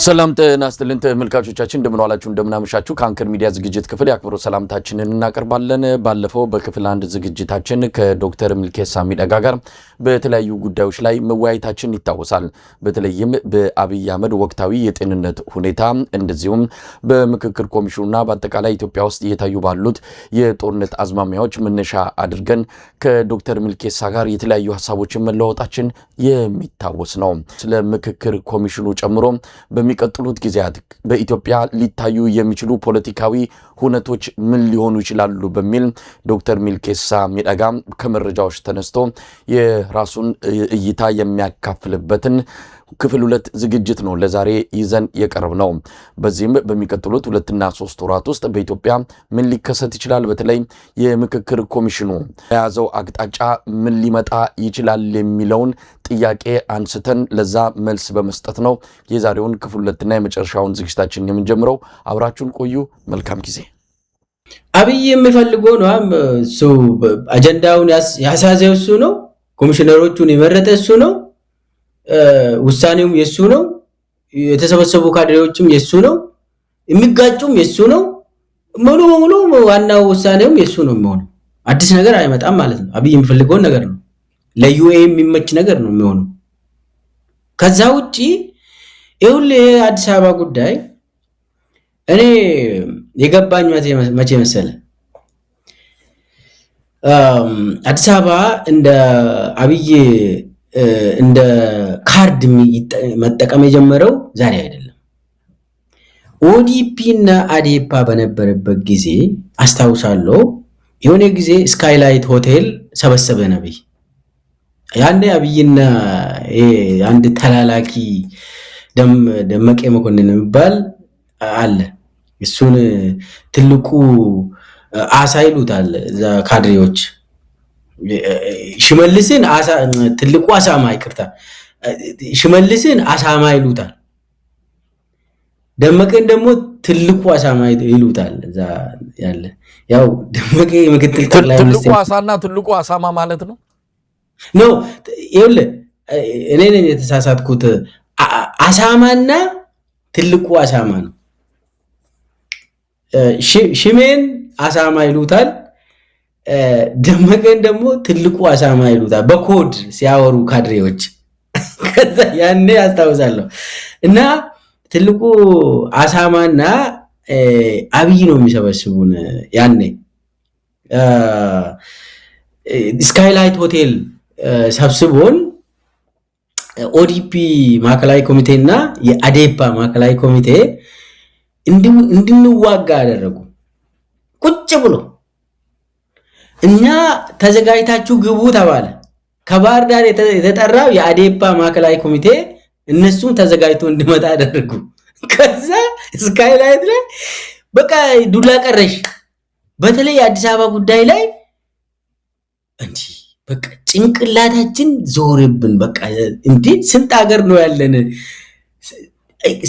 ሰላም ጤና ይስጥልን ተመልካቾቻችን እንደምን ዋላችሁ እንደምን አመሻችሁ ከአንከር ሚዲያ ዝግጅት ክፍል ያክብሮ ሰላምታችንን እናቀርባለን ባለፈው በክፍል 1 ዝግጅታችን ከዶክተር ሚልኬሳ ሚደጋ ጋር በተለያዩ ጉዳዮች ላይ መወያየታችን ይታወሳል በተለይም በአብይ አህመድ ወቅታዊ የጤንነት ሁኔታ እንደዚሁም በምክክር ኮሚሽኑና በአጠቃላይ ኢትዮጵያ ውስጥ እየታዩ ባሉት የጦርነት አዝማሚያዎች መነሻ አድርገን ከዶክተር ሚልኬሳ ጋር የተለያዩ ሐሳቦችን መለዋወጣችን የሚታወስ ነው ስለ ምክክር ኮሚሽኑ ጨምሮ በሚቀጥሉት ጊዜያት በኢትዮጵያ ሊታዩ የሚችሉ ፖለቲካዊ ሁነቶች ምን ሊሆኑ ይችላሉ በሚል ዶክተር ሚልኬሳ ሚደጋ ከመረጃዎች ተነስቶ የራሱን እይታ የሚያካፍልበትን ክፍል 2 ዝግጅት ነው ለዛሬ ይዘን የቀርብነው በዚህም በሚቀጥሉት 2 እና 3 ወራት ውስጥ በኢትዮጵያ ምን ሊከሰት ይችላል በተለይ የምክክር ኮሚሽኑ ያዘው አቅጣጫ ምን ሊመጣ ይችላል የሚለውን ጥያቄ አንስተን ለዛ መልስ በመስጠት ነው የዛሬውን ክፍል 2 እና የመጨረሻውን ዝግጅታችንን የምንጀምረው አብራችሁን ቆዩ መልካም ጊዜ አብይ የሚፈልገው ነው ሶ አጀንዳውን ያሳዘው እሱ ነው ኮሚሽነሮቹን የመረጠ እሱ ነው ውሳኔውም የሱ ነው የተሰበሰቡ ካድሬዎችም የሱ ነው የሚጋጩም የሱ ነው ሙሉ ዋናው ውሳኔውም የሱ ነው የሚሆነው አዲስ ነገር አይመጣም ማለት ነው አብይ የሚፈልገው ነገር ነው ለዩኤ የሚመች ነገር ነው የሚሆነው ከዛ ውጪ ይሁን አዲስ አበባ ጉዳይ እኔ የገባኝ መቼ መሰለ አዲስ አበባ እንደ አብይ እንደ ካርድ መጠቀም የጀመረው ዛሬ አይደለም ኦዲፒ እና አዴፓ በነበረበት ጊዜ አስታውሳለሁ የሆነ ጊዜ ስካይላይት ሆቴል ሰበሰበ ነብይ ያንዴ አብይና አንድ ተላላኪ ደመቀ መኮንን የሚባል አለ እሱን ትልቁ አሳይሉታል እዛ ካድሬዎች ሽመልስን ትልቁ አሳማ ይቅርታ ሽመልስን አሳማ ይሉታል ደመቀን ደግሞ ትልቁ አሳማ ይሉታል እዛ ያለ ያው ደመቀ ምክትል ጠቅላይ ሚኒስትር ትልቁ አሳና ትልቁ አሳማ ማለት ነው ኖ ይኸውል እኔ ነኝ የተሳሳትኩት አሳማና ትልቁ አሳማ ነው ሽሜን አሳማ ይሉታል ደመቀን ደግሞ ትልቁ አሳማ ይሉታል በኮድ ሲያወሩ ካድሬዎች ከዛ ያኔ አስታውሳለሁ እና ትልቁ አሳማና አብይ ነው የሚሰበስቡን ያኔ ስካይላይት ሆቴል ሰብስቦን ኦዲፒ ማዕከላዊ ኮሚቴና የአዴፓ ማዕከላዊ ኮሚቴ እንድንዋጋ ያደረጉ ቁጭ ብሎ እኛ ተዘጋጅታችሁ ግቡ ተባለ ከባህር ዳር የተጠራው የአዴፓ ማዕከላዊ ኮሚቴ እነሱም ተዘጋጅቶ እንዲመጣ አደረጉ ከዛ ስካይላይት ላይ በቃ ዱላ ቀረሽ በተለይ አዲስ አበባ ጉዳይ ላይ እንጂ በቃ ጭንቅላታችን ዞርብን በቃ እንዴ ስንት ሀገር ነው ያለን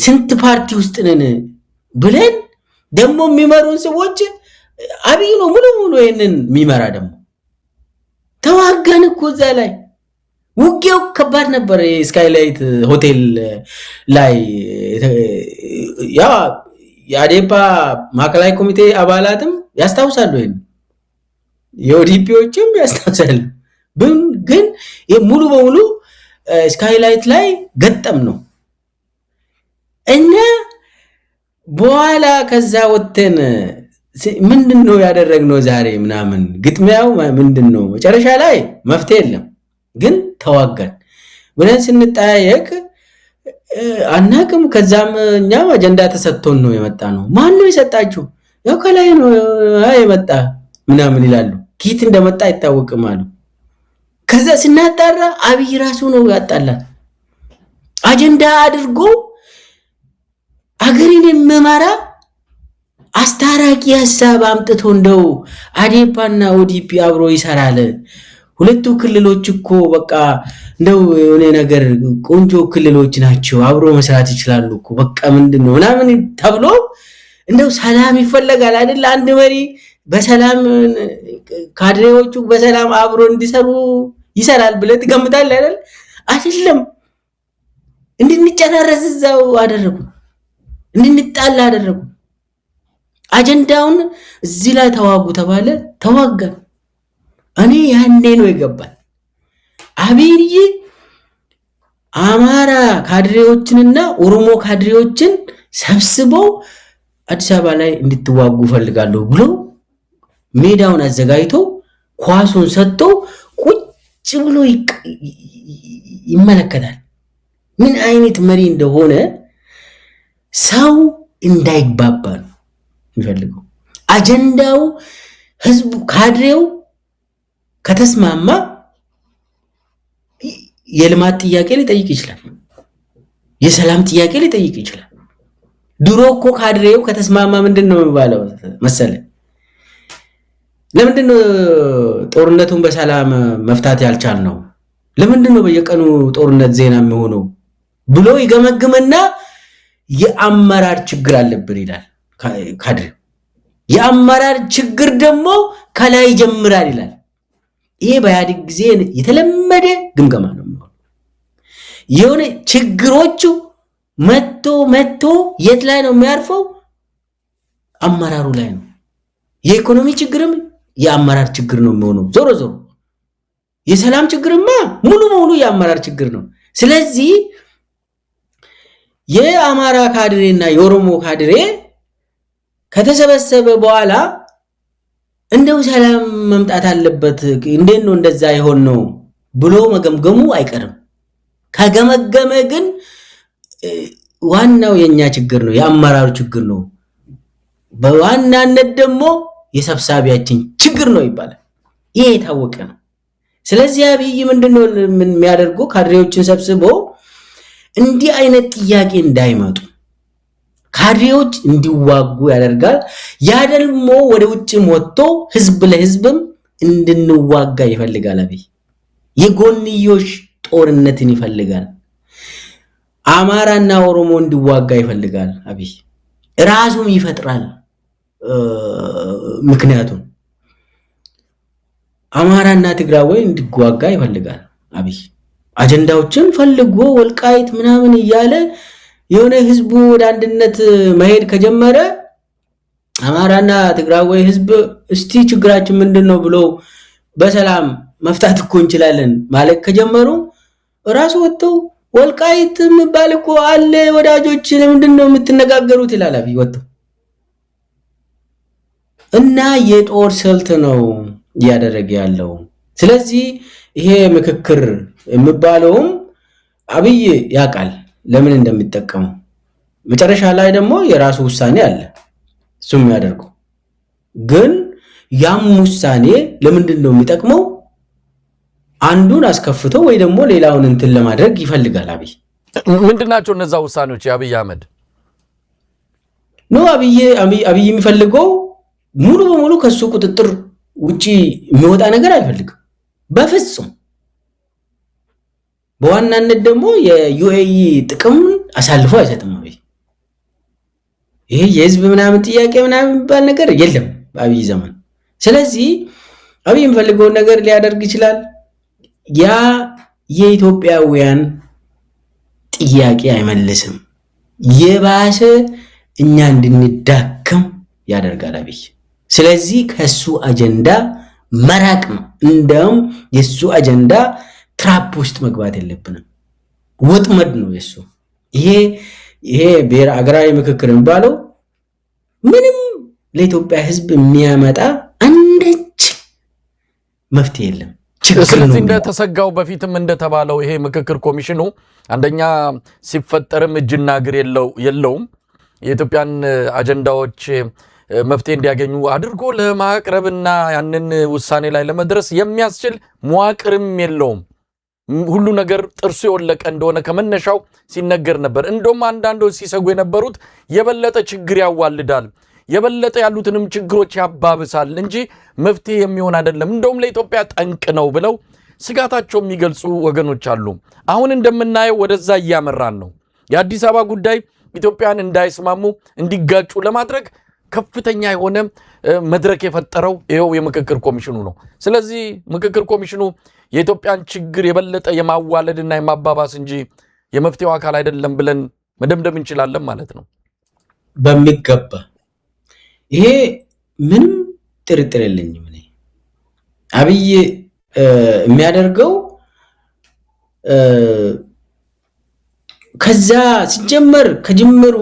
ስንት ፓርቲ ውስጥ ነን ብለን ደሞ የሚመሩን ሰዎች አብይ ነው ሙሉ ይሄንን የሚመራ ደሞ ተዋጋን እኮ እዛ ላይ ውጊያው ከባድ ነበር ስካይላይት ሆቴል ላይ ያ የአዴፓ ማዕከላዊ ኮሚቴ አባላትም ያስታውሳሉ ይሄን የኦዲፒዎችም ያስታውሳሉ ግን ሙሉ በሙሉ ስካይላይት ላይ ገጠም ነው እና በኋላ ከዛ ወጥተን ምንድነው ያደረግነው ዛሬ ምናምን ግጥሚያው ምንድነው መጨረሻ ላይ መፍትሄ የለም ግን ተዋጋን ብለን ስንጣየቅ አናቅም ከዛም እኛም አጀንዳ ተሰጥቶን ነው የመጣ ነው ማን ነው የሰጣችሁ ያው ከላይ ነው የመጣ ምናምን ይላሉ ኪት እንደመጣ አይታወቅም አሉ ከዛ ስናጣራ አብይ ራሱ ነው ያጣላል አጀንዳ አድርጎ አገሪን መማራ አስታራቂ ሐሳብ አምጥቶ እንደው አዴፓና ኦዲፒ አብሮ ይሰራል ሁለቱ ክልሎች እኮ በቃ እንደው የሆነ ነገር ቆንጆ ክልሎች ናቸው አብሮ መስራት ይችላሉ እኮ በቃ ምንድነው ምናምን ተብሎ እንደው ሰላም ይፈልጋል አይደል አንድ መሪ በሰላም ካድሬዎቹ በሰላም አብሮ እንዲሰሩ ይሰራል ብለህ ትገምታለህ አይደል አይደለም እንድንጨራረስ እዛው አደረጉ እንድንጣላ አደረጉ። አጀንዳውን እዚህ ላይ ተዋጉ ተባለ፣ ተዋጋ። እኔ ያኔ ነው የገባል አብይ አማራ ካድሬዎችንና ኦሮሞ ካድሬዎችን ሰብስበው አዲስ አበባ ላይ እንድትዋጉ ፈልጋለሁ ብሎ ሜዳውን አዘጋጅቶ ኳሱን ሰጥቶ ቁጭ ብሎ ይመለከታል። ምን አይነት መሪ እንደሆነ ሰው እንዳይግባባ ነው የሚፈልገው። አጀንዳው ህዝቡ ካድሬው ከተስማማ የልማት ጥያቄ ሊጠይቅ ይችላል፣ የሰላም ጥያቄ ሊጠይቅ ይችላል። ድሮ እኮ ካድሬው ከተስማማ ምንድነው የሚባለው መሰለ? ለምንድነው ጦርነቱን በሰላም መፍታት ያልቻልነው? ለምንድነው በየቀኑ ጦርነት ዜና የሚሆነው ብሎ ይገመግምና የአመራር ችግር አለብን ይላል ካድሬው። የአመራር ችግር ደግሞ ከላይ ይጀምራል ይላል። ይሄ በኢህአዴግ ጊዜ የተለመደ ግምገማ ነው። የሆነ ችግሮቹ መጥቶ የት ላይ ነው የሚያርፈው? አመራሩ ላይ ነው። የኢኮኖሚ ችግርም የአመራር ችግር ነው የሚሆነው። ዞሮ የሰላም ችግርማ ሙሉ በሙሉ የአመራር ችግር ነው። ስለዚህ የአማራ ካድሬና የኦሮሞ ካድሬ ከተሰበሰበ በኋላ እንደው ሰላም መምጣት አለበት፣ እንዴት ነው እንደዛ ይሆን ነው ብሎ መገምገሙ አይቀርም። ከገመገመ ግን ዋናው የኛ ችግር ነው፣ የአመራሩ ችግር ነው፣ በዋናነት ደግሞ የሰብሳቢያችን ችግር ነው ይባላል። ይሄ የታወቀ ነው። ስለዚህ አብይ ምንድነው የሚያደርገው? ካድሬዎችን ሰብስቦ እንዲህ አይነት ጥያቄ እንዳይመጡ ካድሬዎች እንዲዋጉ ያደርጋል። ያ ደግሞ ወደ ውጭም ወጥቶ ህዝብ ለህዝብም እንድንዋጋ ይፈልጋል። አብይ የጎንዮሽ ጦርነትን ይፈልጋል። አማራና ኦሮሞ እንዲዋጋ ይፈልጋል። አብይ ራሱም ይፈጥራል። ምክንያቱም አማራና ትግራይ እንዲዋጋ ይፈልጋል። አብይ አጀንዳዎችን ፈልጎ ወልቃይት ምናምን እያለ የሆነ ህዝቡ ወደ አንድነት መሄድ ከጀመረ አማራና ትግራይ ህዝብ እስቲ ችግራችን ምንድነው ብሎ በሰላም መፍታት እኮ እንችላለን ማለት ከጀመሩ ራሱ ወጥተው ወልቃይት የሚባል እኮ አለ ወዳጆች ለምንድነው የምትነጋገሩት ይላል አብይ ወጥተው። እና የጦር ስልት ነው ያደረገ ያለው። ስለዚህ ይሄ ምክክር የሚባለውም አብይ ያውቃል ለምን እንደሚጠቀሙ። መጨረሻ ላይ ደግሞ የራሱ ውሳኔ አለ እሱም ያደርገው። ግን ያም ውሳኔ ለምንድነው የሚጠቅመው? አንዱን አስከፍቶ ወይ ደግሞ ሌላውን እንትን ለማድረግ ይፈልጋል አብይ። ምንድናቸው እነዛ ውሳኔዎች? የአብይ አህመድ ነው አብይ የሚፈልገው ሙሉ በሙሉ ከሱ ቁጥጥር ውጪ የሚወጣ ነገር አይፈልግም በፍጹም። በዋናነት ደግሞ የዩኤኢ ጥቅም አሳልፎ አይሰጥም አብይ። ይሄ የህዝብ ምናምን ጥያቄ ምናምን የሚባል ነገር የለም በአብይ ዘመን። ስለዚህ አብይ የሚፈልገውን ነገር ሊያደርግ ይችላል። ያ የኢትዮጵያውያን ጥያቄ አይመልስም። የባሰ እኛ እንድንዳከም ያደርጋል አብይ። ስለዚህ ከሱ አጀንዳ መራቅ ነው። እንደውም የሱ አጀንዳ ትራፕ ውስጥ መግባት የለብንም፣ ወጥመድ ነው የሱ። ይሄ ብሔር አገራዊ ምክክር የሚባለው ምንም ለኢትዮጵያ ህዝብ የሚያመጣ አንዳች መፍትሄ የለም። ስለዚህ እንደተሰጋው በፊትም እንደተባለው ይሄ ምክክር ኮሚሽኑ አንደኛ ሲፈጠርም እጅና እግር የለውም። የኢትዮጵያን አጀንዳዎች መፍትሄ እንዲያገኙ አድርጎ ለማቅረብና ያንን ውሳኔ ላይ ለመድረስ የሚያስችል መዋቅርም የለውም። ሁሉ ነገር ጥርሱ የወለቀ እንደሆነ ከመነሻው ሲነገር ነበር። እንደውም አንዳንዶች ሲሰጉ የነበሩት የበለጠ ችግር ያዋልዳል፣ የበለጠ ያሉትንም ችግሮች ያባብሳል እንጂ መፍትሄ የሚሆን አይደለም፣ እንደውም ለኢትዮጵያ ጠንቅ ነው ብለው ስጋታቸው የሚገልጹ ወገኖች አሉ። አሁን እንደምናየው ወደዛ እያመራን ነው። የአዲስ አበባ ጉዳይ ኢትዮጵያን እንዳይስማሙ እንዲጋጩ ለማድረግ ከፍተኛ የሆነ መድረክ የፈጠረው ይሄው የምክክር ኮሚሽኑ ነው። ስለዚህ ምክክር ኮሚሽኑ የኢትዮጵያን ችግር የበለጠ የማዋለድና የማባባስ እንጂ የመፍትሄው አካል አይደለም ብለን መደምደም እንችላለን ማለት ነው። በሚገባ ይሄ ምንም ጥርጥር የለኝም እኔ አብይ የሚያደርገው ከዛ ሲጀመር ከጅምሩ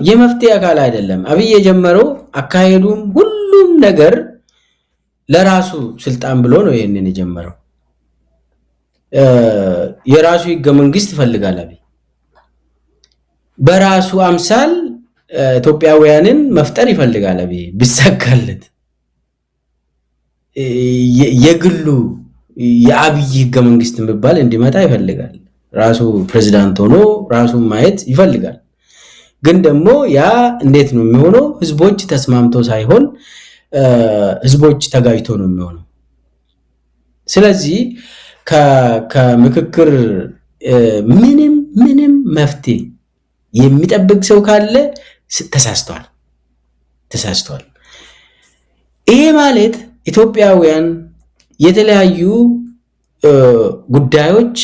የመፍትሄ አካል አይደለም አብይ የጀመረው አካሄዱም ሁሉም ነገር ለራሱ ስልጣን ብሎ ነው ይሄንን የጀመረው የራሱ ህገ መንግስት ይፈልጋል አብይ በራሱ አምሳል ኢትዮጵያውያንን መፍጠር ይፈልጋል አብይ ቢሳካለት የግሉ የአብይ ህገ መንግስት የሚባል እንዲመጣ ይፈልጋል ራሱ ፕሬዝዳንት ሆኖ ራሱን ማየት ይፈልጋል ግን ደግሞ ያ እንዴት ነው የሚሆነው ህዝቦች ተስማምቶ ሳይሆን ህዝቦች ተጋጭቶ ነው የሚሆነው ስለዚህ ከምክክር ምንም መፍትሄ የሚጠብቅ ሰው ካለ ተሳስቷል ይሄ ማለት ኢትዮጵያውያን የተለያዩ ጉዳዮች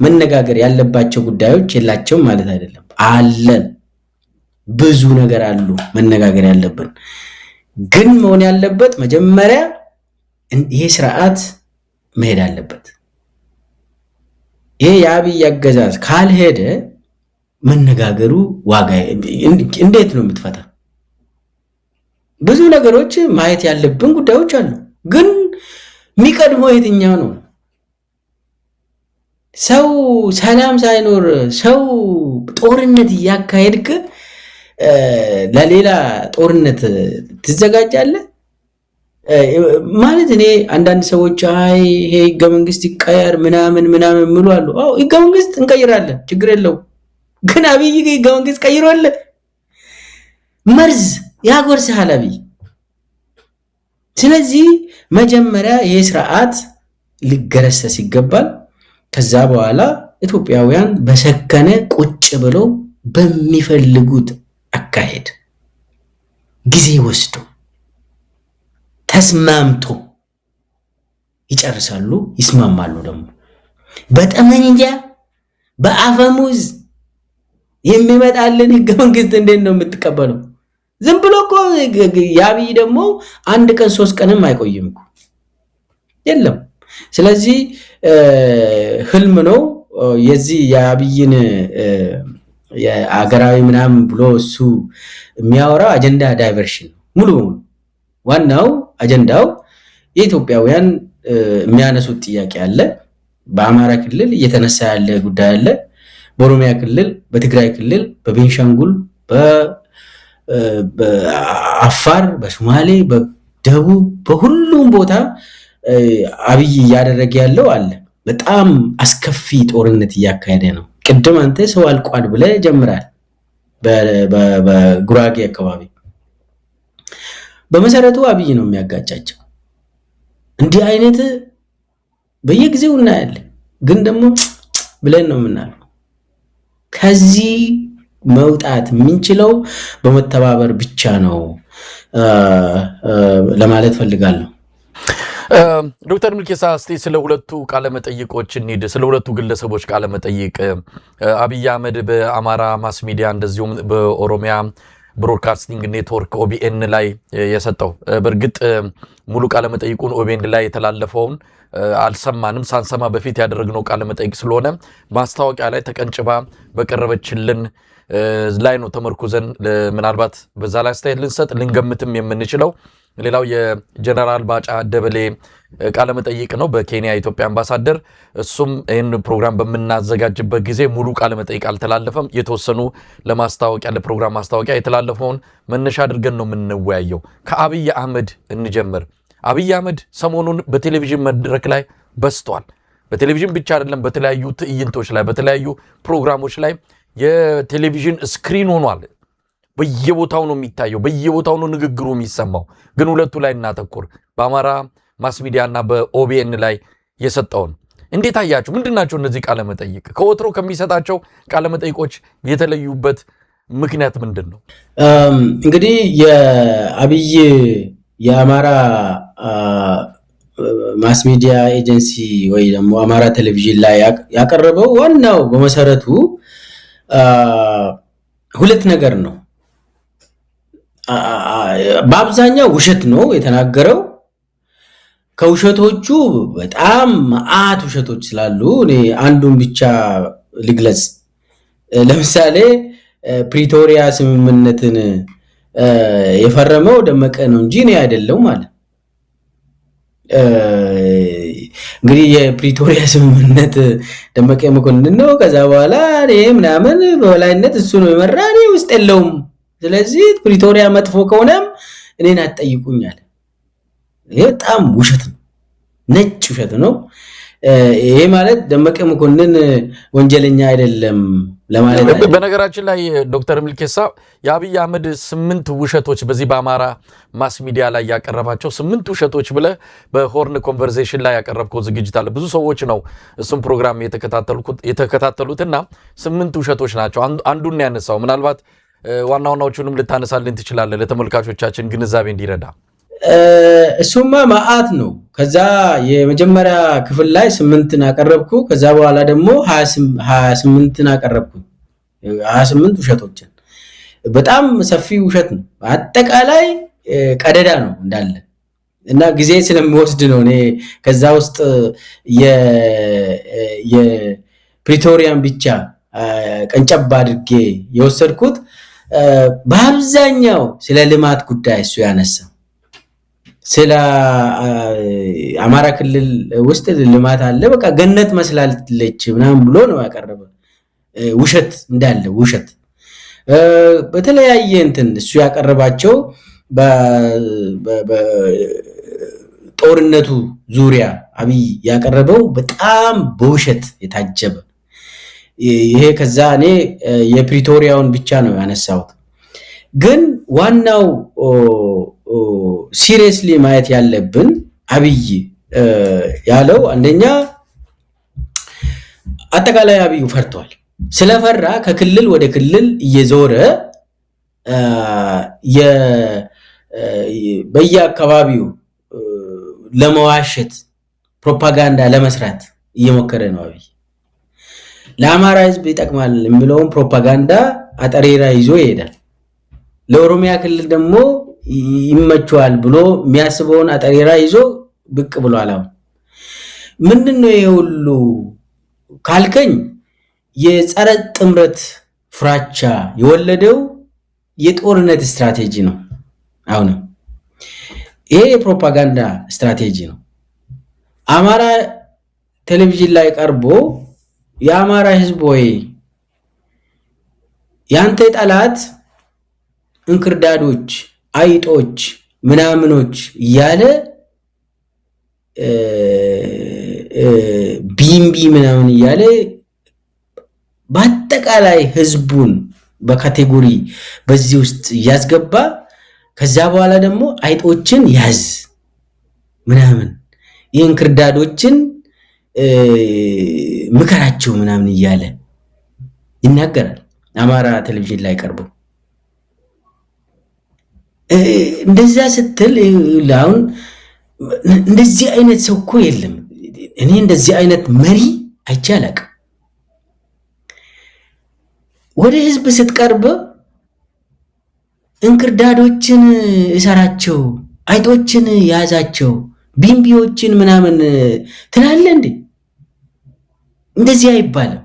መነጋገር ያለባቸው ጉዳዮች የላቸውም ማለት አይደለም አለን ብዙ ነገር አሉ መነጋገር ያለብን ግን መሆን ያለበት መጀመሪያ ይሄ ስርዓት መሄድ አለበት ይሄ የአብይ አገዛዝ ካልሄደ መነጋገሩ ዋጋ እንዴት ነው የምትፈታ ብዙ ነገሮች ማየት ያለብን ጉዳዮች አሉ ግን የሚቀድመው የትኛው ነው ሰው ሰላም ሳይኖር ሰው ጦርነት ያካሄድክ ለሌላ ጦርነት ትዘጋጃለህ ማለት እኔ አንዳንድ ሰዎች አይ ይሄ ህገ መንግስት ይቀየር ምናምን ምሉ አሉ አዎ ህገ መንግስት እንቀይራለን ችግር የለው ግን አብይ ህገ መንግስት ቀይሯል መርዝ ያጎርሳል አብይ ስለዚህ መጀመሪያ ይሄ ስርዓት ሊገረሰስ ይገባል ከዛ በኋላ ኢትዮጵያውያን በሰከነ ቁጭ ብለው በሚፈልጉት አካሄድ ጊዜ ወስዶ ተስማምቶ ይጨርሳሉ ይስማማሉ ደግሞ በጠመንጃ በአፈሙዝ የሚመጣልን ህገ መንግስት እንዴት ነው የምትቀበለው ዝም ብሎ እኮ ያብይ ደግሞ አንድ ቀን 3 ቀንም አይቆይም እኮ የለም ስለዚህ ህልም ነው የዚህ ያብይን የአገራዊ ምናምን ብሎ እሱ የሚያወራ አጀንዳ ዳይቨርሽን ሙሉ ዋናው አጀንዳው የኢትዮጵያውያን የሚያነሱት ጥያቄ አለ በአማራ ክልል እየተነሳ ያለ ጉዳይ አለ በኦሮሚያ ክልል በትግራይ ክልል በቤንሻንጉል በአፋር በሶማሌ በደቡብ በሁሉም ቦታ አብይ ያደረገ ያለው አለ በጣም አስከፊ ጦርነት ያካሄደ ነው ቅድም አንተ ሰው አልቋል ብለ ጀምራል በጉራጌ አካባቢ በመሰረቱ አብይ ነው የሚያጋጫቸው እንዲህ አይነት በየጊዜው እናያለን ግን ደግሞ ብለን ነው የምናለው ከዚህ መውጣት የምንችለው በመተባበር ብቻ ነው ለማለት ፈልጋለሁ ዶክተር ሚልኬሳ እስቲ ስለ ሁለቱ ቃለ መጠይቆች እንሂድ ስለ ሁለቱ ግለሰቦች ቃለ መጠይቅ አብይ አህመድ በአማራ ማስ ሚዲያ እንደዚሁም በኦሮሚያ ብሮድካስቲንግ ኔትወርክ ኦቢኤን ላይ የሰጠው በርግጥ ሙሉ ቃለ መጠይቁን ኦቢኤን ላይ የተላለፈውን አልሰማንም ሳንሰማ በፊት ያደረግነው ቃለ መጠይቅ ስለሆነ ማስታወቂያ ላይ ተቀንጭባ በቀረበችልን ላይ ነው ተመርኩዘን ምናልባት በዛ ላይ አስተያየት ልንሰጥ ልንገምትም የምንችለው ሌላው የጀነራል ባጫ ደበሌ ቃለ መጠይቅ ነው በኬንያ ኢትዮጵያ አምባሳደር እሱም ይህን ፕሮግራም በመናዘጋጅበት ጊዜ ሙሉ ቃለ መጠይቅ አልተላለፈም የተወሰኑ ለማስታወቂያ ለፕሮግራም ማስታወቂያ የተላለፈውን መነሻ አድርገን ነው የምንወያየው ከአብይ አህመድ እንጀምር አብይ አህመድ ሰሞኑን በቴሌቪዥን መድረክ ላይ በስቷል በቴሌቪዥን ብቻ አይደለም በተለያዩ ትዕይንቶች ላይ በተለያዩ ፕሮግራሞች ላይ የቴሌቪዥን ስክሪን ሆኗል በየቦታው ነው የሚታየው በየቦታው ነው ንግግሩ የሚሰማው ግን ሁለቱ ላይ እናተኩር በአማራ ማስ ሚዲያና በኦቢኤን ላይ የሰጠውን እንዴት አያችሁ ምንድናቸው እነዚህ ቃለ መጠይቅ ከወትሮ ከሚሰጣቸው ቃለ መጠይቆች የተለዩበት ምክንያት ምንድነው እንግዲህ የአብይ የአማራ ማስ ሚዲያ ኤጀንሲ ወይ ደግሞ አማራ ቴሌቪዥን ላይ ያቀረበው ዋናው በመሰረቱ ሁለት ነገር ነው። በአብዛኛው ውሸት ነው የተናገረው። ከውሸቶቹ በጣም መዓት ውሸቶች ስላሉ እኔ አንዱን ብቻ ልግለጽ። ለምሳሌ ፕሪቶሪያ ስምምነትን የፈረመው ደመቀ ነው እንጂ እኔ አይደለሁም ማለት። እንግዲህ የፕሪቶሪያ ስምምነት ደመቀ መኮንን ነው። ከዛ በኋላ እኔ ምናምን በበላይነት እሱ ነው የመራ፣ እኔ ውስጥ የለውም። ስለዚህ ፕሪቶሪያ መጥፎ ከሆነም እኔን አትጠይቁኛል። ይሄ በጣም ውሸት ነው፣ ነጭ ውሸት ነው። ይሄ ማለት ደመቀ መኮንን ወንጀለኛ አይደለም ለማለት አይደለም። በነገራችን ላይ ዶክተር ሚልኬሳ የአብይ አህመድ 8 ውሸቶች በዚህ በአማራ ማስ ሚዲያ ላይ ያቀረባቸው 8 ውሸቶች ብለ በሆርን ኮንቨርሴሽን ላይ ያቀረብከው ዝግጅት አለ። ብዙ ሰዎች ነው እሱም ፕሮግራም የተከታተሉትና 8 ውሸቶች ናቸው። አንዱን ያነሳው ምናልባት ዋና ዋናዎቹንም ልታነሳልን ትችላለህ ለተመልካቾቻችን ግንዛቤ እንዲረዳ። እሱማ መዓት ነው። ከዛ የመጀመሪያ ክፍል ላይ 8 አቀረብኩ። ከዛ በኋላ ደግሞ 28 አቀረብኩ። 28 ውሸቶችን በጣም ሰፊ ውሸት ነው። አጠቃላይ ቀደዳ ነው እንዳለ እና ጊዜ ስለሚወስድ ነው እኔ ከዛ ውስጥ የፕሪቶሪያን ብቻ ቀንጨብ አድርጌ የወሰድኩት። በአብዛኛው ስለ ልማት ጉዳይ እሱ ያነሳው ስለ አማራ ክልል ውስጥ ልማት አለ በቃ ገነት መስላለች ምናምን ብሎ ነው ያቀረበው። ውሸት እንዳለ ውሸት በተለያየ እንትን እሱ ያቀረባቸው በጦርነቱ ዙሪያ አብይ ያቀረበው በጣም በውሸት የታጀበ ይሄ። ከዛ እኔ የፕሪቶሪያውን ብቻ ነው ያነሳሁት። ግን ዋናው ሲሪየስሊ ማየት ያለብን አብይ ያለው አንደኛ አጠቃላይ አብይ ፈርቷል። ስለፈራ ከክልል ወደ ክልል እየዞረ በየአካባቢው ለመዋሸት ፕሮፓጋንዳ ለመስራት እየሞከረ ነው። አብይ ለአማራ ህዝብ ይጠቅማል የሚለውን ፕሮፓጋንዳ አጠሬራ ይዞ ይሄዳል። ለኦሮሚያ ክልል ደግሞ ይመቸዋል ብሎ የሚያስበውን አጠሬራ ይዞ ብቅ ብሏል። አሁን ምንድነው ይሄ ሁሉ ካልከኝ የጸረ ጥምረት ፍራቻ የወለደው የጦርነት ስትራቴጂ ነው። አሁን ይሄ የፕሮፓጋንዳ ስትራቴጂ ነው። አማራ ቴሌቪዥን ላይ ቀርቦ የአማራ ህዝብ ወይ ያንተ ጠላት እንክርዳዶች አይጦች ምናምኖች እያለ ቢምቢ ምናምን እያለ በአጠቃላይ ህዝቡን በካቴጎሪ በዚህ ውስጥ ያስገባ። ከዛ በኋላ ደግሞ አይጦችን ያዝ ምናምን የእንክርዳዶችን ምከራቸው ምናምን እያለ ይናገራል አማራ ቴሌቪዥን ላይ ቀርቦ። እንደዛ ስትል አሁን እንደዚህ አይነት ሰው እኮ የለም። እኔ እንደዚህ አይነት መሪ አይቼ አላቅም። ወደ ህዝብ ስትቀርብ እንክርዳዶችን እሰራቸው፣ አይጦችን ያዛቸው፣ ቢምቢዎችን ምናምን ትላለ እንዴ? እንደዚህ አይባልም።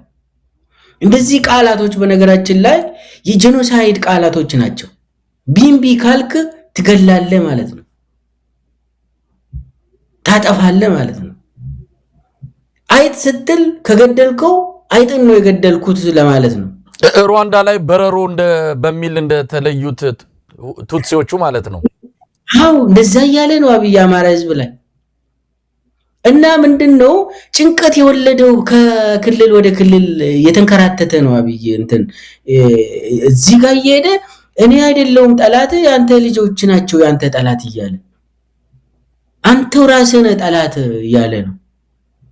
እንደዚህ ቃላቶች በነገራችን ላይ የጄኖሳይድ ቃላቶች ናቸው። ቢምቢ ካልክ ትገላለህ ማለት ነው፣ ታጠፋለህ ማለት ነው። አይጥ ስትል ከገደልከው አይጥን ነው የገደልኩት ለማለት ነው። ሩዋንዳ ላይ በረሮ በሚል እንደተለዩት ቱትሲዎቹ ማለት ነው። አው እንደዛ እያለ ነው አብይ አማራ ህዝብ ላይ እና ምንድነው ጭንቀት የወለደው ከክልል ወደ ክልል የተንከራተተ ነው አብይ እንትን እዚህ ጋር እየሄደ እኔ አይደለሁም ጠላት ያንተ ልጆች ናቸው ያንተ ጠላት እያለ አንተው ራስህ ነህ ጠላት እያለ ነው።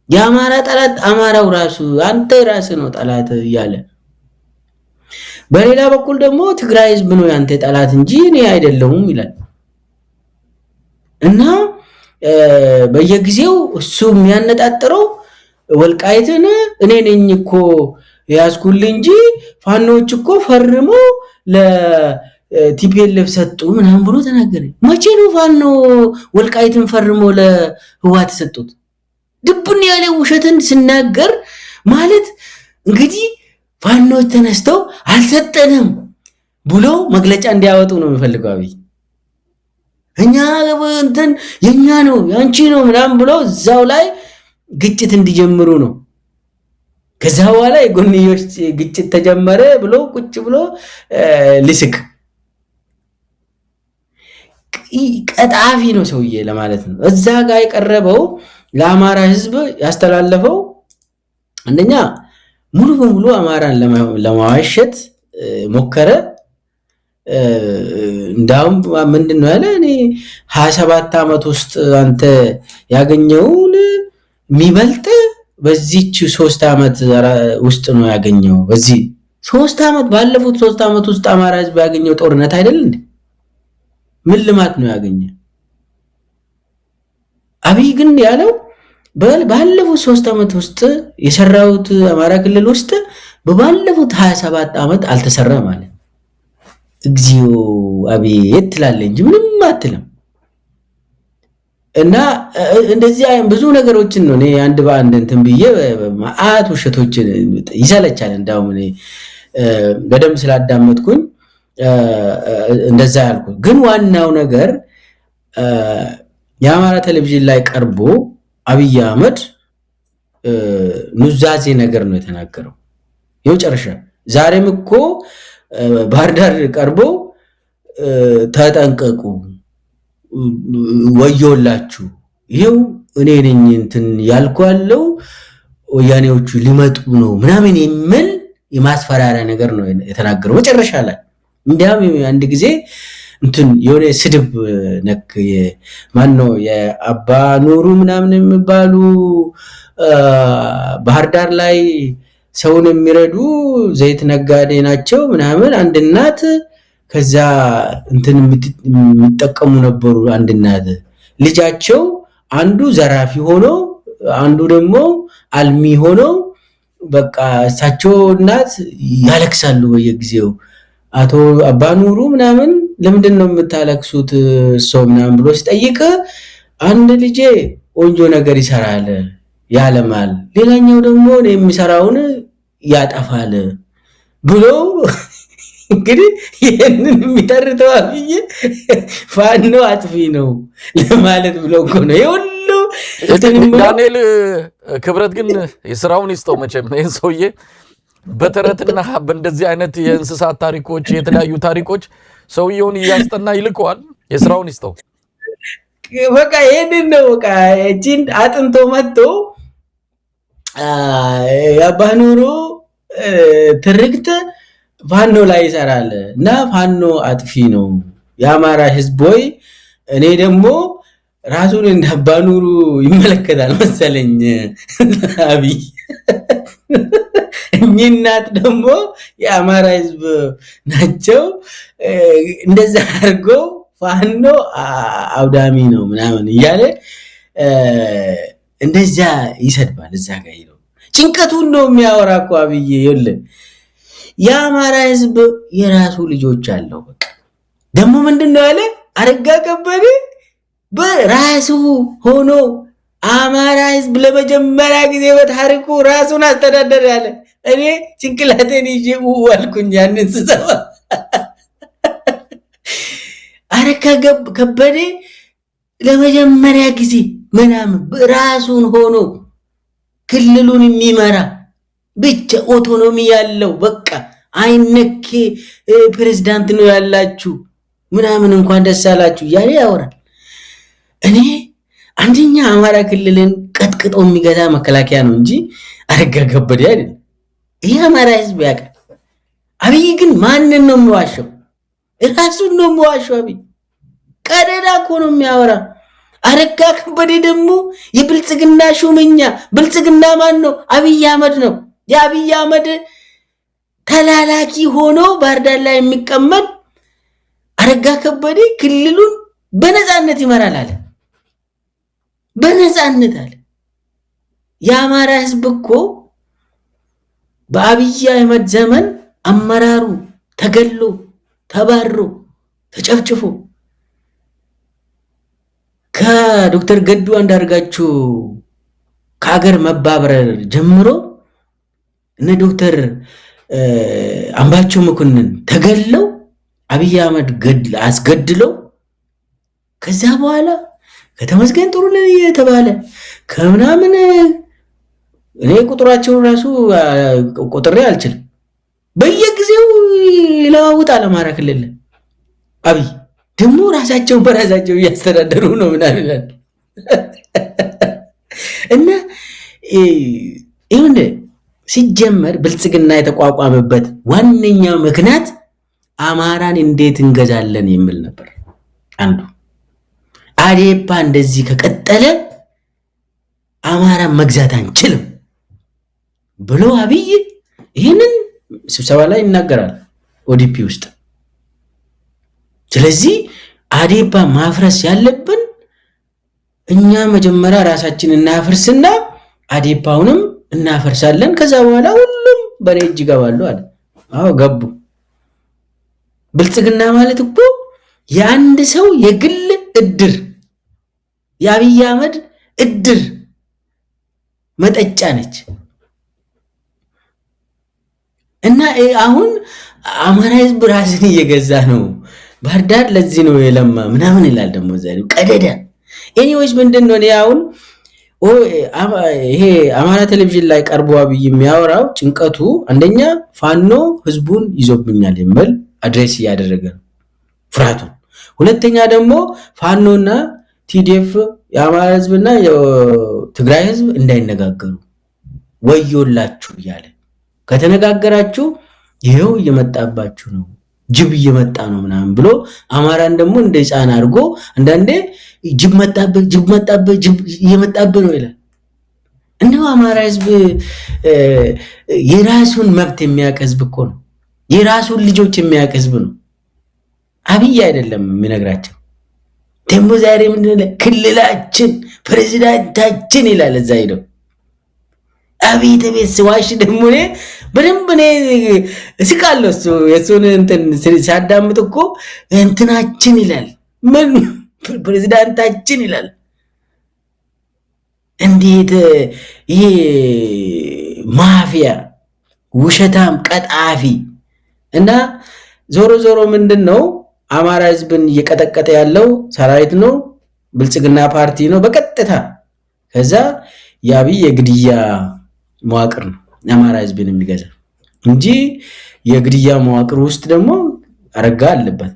የአማራ ጠላት አማራው ራሱ አንተ ራስህ ነው ጠላት እያለ፣ በሌላ በኩል ደግሞ ትግራይ ህዝብ ነው ያንተ ጠላት እንጂ እኔ አይደለሁም ይላል። እና በየጊዜው እሱ የሚያነጣጥረው ወልቃይትን እኔ ነኝ እኮ ያስኩል እንጂ ፋኖች እኮ ፈርሞ ለቲፒኤልኤፍ ሰጡ ምናምን ብሎ ተናገረ። መቼ ነው ፋኖ ወልቃይትን ፈርሞ ለህወሓት ሰጡት? ድብን ያለ ውሸትን ሲናገር ማለት እንግዲህ ፋኖች ተነስተው አልሰጠንም ብሎ መግለጫ እንዲያወጡ ነው የሚፈልገው አብይ። እኛ እንትን የኛ ነው ያንቺ ነው ምናምን ብሎ እዛው ላይ ግጭት እንዲጀምሩ ነው። ከዛ በኋላ የጎንዮሽ ግጭት ተጀመረ ብሎ ቁጭ ብሎ ልስቅ ቀጣፊ ነው ሰውዬ ለማለት ነው። እዛ ጋር የቀረበው ለአማራ ህዝብ ያስተላለፈው አንደኛ ሙሉ በሙሉ አማራን ለማዋሸት ሞከረ። እንዳውም ምንድነው ያለ እኔ 27 ዓመት ውስጥ አንተ ያገኘውን የሚበልጥ በዚህች 3 ዓመት ውስጥ ነው ያገኘው። በዚህ 3 ዓመት ባለፉት 3 ዓመት ውስጥ አማራ ህዝብ ያገኘው ጦርነት አይደል እንዴ? ምን ልማት ነው ያገኘው? አብይ ግን ያለው ባለፉት 3 ዓመት ውስጥ የሰራውት አማራ ክልል ውስጥ በባለፉት 27 ዓመት አልተሰራ ማለት እግዚኦ አቤት ትላለህ እንጂ ምንም አትልም። እና እንደዚህ ብዙ ነገሮችን ነው እኔ አንድ በአንድ እንትን ብዬ ማአት ውሸቶችን ይሰለቻል። እንዳውም እኔ በደንብ ስላዳመጥኩኝ እንደዛ ያልኩት። ግን ዋናው ነገር የአማራ ቴሌቪዥን ላይ ቀርቦ አብይ አህመድ ኑዛዜ ነገር ነው የተናገረው የመጨረሻ። ዛሬም እኮ ባህር ዳር ቀርቦ ተጠንቀቁ ወዮላችሁ ይሄው እኔ ነኝ እንትን ያልኳለው ወያኔዎቹ ሊመጡ ነው ምናምን የሚል የማስፈራሪያ ነገር ነው የተናገረው መጨረሻ ላይ። እንዲያም አንድ ጊዜ እንትን የሆነ ስድብ ነክ ማን ነው የአባ ኑሩ ምናምን የሚባሉ ባህር ዳር ላይ ሰውን የሚረዱ ዘይት ነጋዴ ናቸው ምናምን አንድ እናት ከዛ እንትን የሚጠቀሙ ነበሩ። አንድ እናት ልጃቸው አንዱ ዘራፊ ሆኖ አንዱ ደግሞ አልሚ ሆኖ በቃ እሳቸው እናት ያለቅሳሉ በየጊዜው። አቶ አባኑሩ ምናምን ለምንድነው የምታለቅሱት ሰው ምናምን ብሎ ሲጠይቅ አንድ ልጄ ቆንጆ ነገር ይሰራል ያለማል፣ ሌላኛው ደግሞ እኔ የሚሰራውን ያጠፋል ብሎ እንግዲህ ይሄንን የሚተርተው አብይ ፋኖ አጥፊ ነው ለማለት ብሎ እኮ ነው ይሁሉ። ዳንኤል ክብረት ግን የሥራውን ይስጠው መቼም ይሄን ሰውዬ በተረትና በእንደዚህ አይነት የእንስሳት ታሪኮች የተለያዩ ታሪኮች ሰውየውን እያስጠና ይልከዋል። የሥራውን ይስጠው። በቃ ይሄንን ነው በቃ እቺን አጥንቶ መጥቶ ያባኑሩ ትርክት ፋኖ ላይ ይሰራል እና ፋኖ አጥፊ ነው የአማራ ህዝብ ወይ እኔ ደግሞ ራሱን እንዳባኑሩ ይመለከታል መሰለኝ አብይ። እኛት ደግሞ የአማራ ህዝብ ናቸው እንደዛ አድርጎ ፋኖ አውዳሚ ነው ምናምን እያለ እንደዛ ይሰድባል። እዛ ጋር ይለው ጭንቀቱን ነው የሚያወራ እኮ አብይ። ይኸውልህ የአማራ ህዝብ የራሱ ልጆች አለው። በቃ ደግሞ ምንድነው ያለ አረጋ ከበደ በራሱ ሆኖ አማራ ህዝብ ለመጀመሪያ ጊዜ በታሪኩ ራሱን አስተዳደር ያለ። እኔ ጭንቅላቴን ይዤ ዋልኩኝ ያንን ስሰማ። አረጋ ከበደ ለመጀመሪያ ጊዜ ምናምን ራሱን ሆኖ ክልሉን የሚመራ ብቻ ኦቶኖሚ ያለው በቃ አይነኬ ፕሬዝዳንት ነው ያላችሁ ምናምን እንኳን ደስ አላችሁ እያለ ያወራል። እኔ አንደኛ አማራ ክልልን ቀጥቅጦ የሚገዛ መከላከያ ነው እንጂ አረጋ ከበደ አይደል። ይሄ አማራ ህዝብ ያውቃል። አብይ ግን ማንን ነው የሚዋሸው? ራሱን ነው የሚዋሸው። አብይ ቀደዳ እኮ ነው የሚያወራ። አረጋ ከበደ ደግሞ የብልጽግና ሹመኛ። ብልጽግና ማን ነው? አብይ አህመድ ነው። የአብይ አህመድ ተላላኪ ሆኖ ባህር ዳር ላይ የሚቀመጥ አረጋ ከበደ ክልሉን በነፃነት ይመራል አለ። በነፃነት አለ። የአማራ ህዝብ እኮ በአብይ አህመድ ዘመን አመራሩ ተገሎ ተባሮ ተጨፍጭፎ ከዶክተር ገዱ አንዳርጋቸው ከሀገር መባበረር ጀምሮ እነ ዶክተር አምባቸው መኮንን ተገለው አብይ አህመድ አስገድለው ከዛ በኋላ ከተመስገን ጥሩነህ የተባለ ከምናምን እኔ ቁጥራቸው ራሱ ቁጥሬ አልችልም በየጊዜው ይለዋውጣል አማራ ክልል አብይ ደግሞ ራሳቸው በራሳቸው እያስተዳደሩ ነው ምናምን እና ይሁን ሲጀመር ብልጽግና የተቋቋመበት ዋነኛ ምክንያት አማራን እንዴት እንገዛለን የሚል ነበር አንዱ አዴፓ እንደዚህ ከቀጠለ አማራን መግዛት አንችልም ብሎ አብይ ይሄንን ስብሰባ ላይ ይናገራል ኦዲፒ ውስጥ ስለዚህ አዴፓ ማፍረስ ያለብን እኛ መጀመሪያ ራሳችንን እናፍርስና አዴፓውንም እናፈርሳለን ከዛ በኋላ ሁሉም በሬጅ ይገባሉ አለ አዎ ገቡ ብልጽግና ማለት እኮ የአንድ ሰው የግል እድር የአብይ አህመድ እድር መጠጫ ነች እና አሁን አማራ ህዝብ ራስን እየገዛ ነው ባህር ዳር ለዚህ ነው የለማ ምናምን ይላል ደግሞ ዛሬው ቀደደ ኤኒዌይስ ምንድነው ነው ያውን ይሄ አማራ ቴሌቪዥን ላይ ቀርቦ አብይ የሚያወራው ጭንቀቱ አንደኛ ፋኖ ህዝቡን ይዞብኛል የሚል አድሬስ ያደረገ ፍራቱ ሁለተኛ ደግሞ ፋኖና ቲዲኤፍ የአማራ ህዝብና የትግራይ ህዝብ እንዳይነጋገሩ ወዮላችሁ ይያለ ከተነጋገራችሁ ይሄው እየመጣባችሁ ነው ጅብ እየመጣ ነው ምናምን ብሎ አማራን ደግሞ እንደ ጫና አድርጎ አንዳንዴ ጅብ መጣበት እየመጣበት ነው ይላል እንደው አማራ ህዝብ የራሱን መብት የሚያቀዝብ እኮ ነው የራሱን ልጆች የሚያቀዝብ ነው አብይ አይደለም የሚነግራቸው ደሞ ዛሬ ምንድነው ክልላችን ፕሬዝዳንታችን ይላል እዛ ሄዶ አብይ ተበስዋሽ ደሞ በደንብ ነው እስቃለሁ የሱን እንትን ሲያዳምጥ እኮ እንትናችን ይላል ምን ፕሬዝዳንታችን ይላል እንዴት ይሄ ማፊያ ውሸታም ቀጣፊ እና ዞሮ ምንድነው አማራ ህዝብን እየቀጠቀጠ ያለው ሰራዊት ነው ብልጽግና ፓርቲ ነው በቀጥታ ከዛ ያብይ የግድያ መዋቅር ነው አማራ ህዝብን የሚገዛ እንጂ የግድያ መዋቅር ውስጥ ደግሞ አረጋ አለበት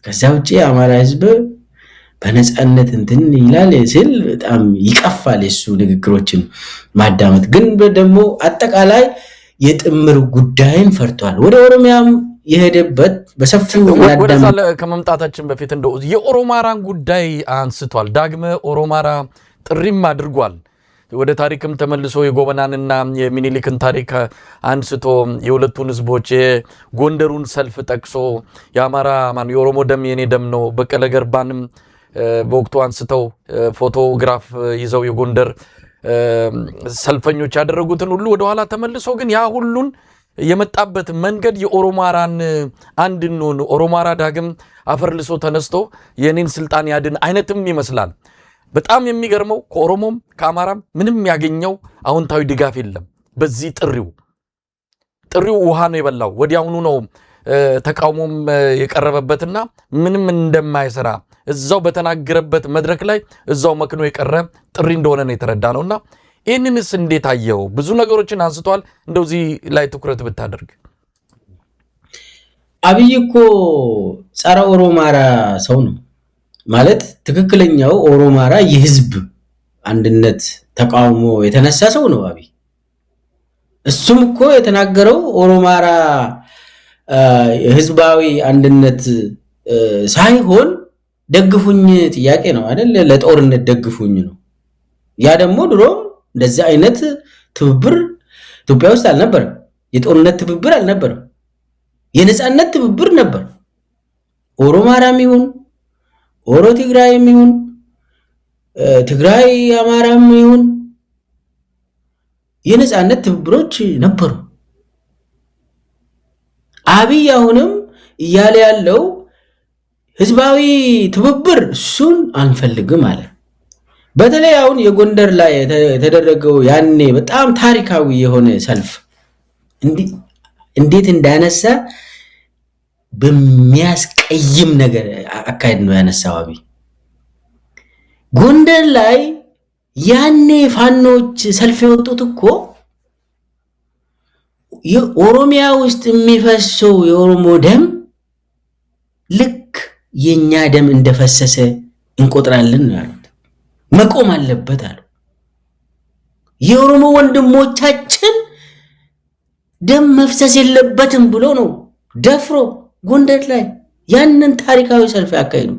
ከዛ ውጪ አማራ ህዝብ በነጻነት እንትን ይላል ሲል በጣም ይቀፋል እሱ ንግግሮችን ማዳመጥ ግን ደግሞ አጠቃላይ የጥምር ጉዳይን ፈርቷል ወደ ኦሮሚያም የሄደበት በሰፊው ወደዛለ ከመምጣታችን በፊት እንደው የኦሮማራን ጉዳይ አንስቷል ዳግመ ኦሮማራ ጥሪም አድርጓል ወደ ታሪክም ተመልሶ የጎበናንና የሚኒሊክን ታሪክ አንስቶ የሁለቱን ህዝቦች ጎንደሩን ሰልፍ ጠቅሶ የአማራ ማን የኦሮሞ ደም የኔ ደም ነው በቀለ ገርባንም በወቅቱ አንስተው ፎቶግራፍ ይዘው የጎንደር ሰልፈኞች ያደረጉትን ሁሉ ወደ ኋላ ተመልሶ ግን ያ ሁሉን የመጣበት መንገድ የኦሮማራን አንድነው ኦሮማራ ዳግም አፈርልሶ ተነስቶ የኔን ስልጣን ያድን አይነትም ይመስላል በጣም የሚገርመው ከኦሮሞም ከአማራም ምንም ያገኘው አሁንታዊ ድጋፍ የለም በዚህ ጥሪው ውሃ ነው የበላው ወዲያውኑ ነው ተቃውሞም የቀረበበትና ምንም እንደማይሰራ እዛው በተናገረበት መድረክ ላይ እዛው መክኖ የቀረ ጥሪ እንደሆነ ነው የተረዳነውና ይሄንንስ እንዴት አየው ብዙ ነገሮችን አንስቷል እንደዚህ ላይ ትኩረት ብታደርግ አብይ እኮ ጸረ ኦሮማራ ሰው ነው ማለት ትክክለኛው ኦሮማራ የህዝብ አንድነት ተቃውሞ የተነሳ ሰው ነው አብይ እሱም እኮ የተናገረው ኦሮማራ ህዝባዊ አንድነት ሳይሆን ደግፉኝ ጥያቄ ነው አይደል ለጦርነት ደግፉኝ ነው ያ ደግሞ ድሮ እንደዚህ አይነት ትብብር ኢትዮጵያ ውስጥ አልነበረም የጦርነት ትብብር አልነበረም የነጻነት ትብብር ነበር ኦሮማራም ይሁን ኦሮ ትግራይም ይሁን ትግራይ አማራም ይሁን የነጻነት ትብብሮች ነበሩ። አብይ አሁንም እያለ ያለው ህዝባዊ ትብብር እሱን አንፈልግም አለ። በተለይ አሁን የጎንደር ላይ የተደረገው ያኔ በጣም ታሪካዊ የሆነ ሰልፍ እንዴት እንዳነሳ በሚያስቀይም ነገር አካሄድ ነው ያነሳው አብይ። ጎንደር ላይ ያኔ ፋኖች ሰልፍ የወጡት እኮ የኦሮሚያ ውስጥ የሚፈሰው የኦሮሞ ደም ልክ የኛ ደም እንደፈሰሰ እንቆጥራለን ነው ያሉት። መቆም አለበት አሉ። የኦሮሞ ወንድሞቻችን ደም መፍሰስ የለበትም ብሎ ነው ደፍሮ ጎንደር ላይ ያንን ታሪካዊ ሰልፍ ያካሄዱ።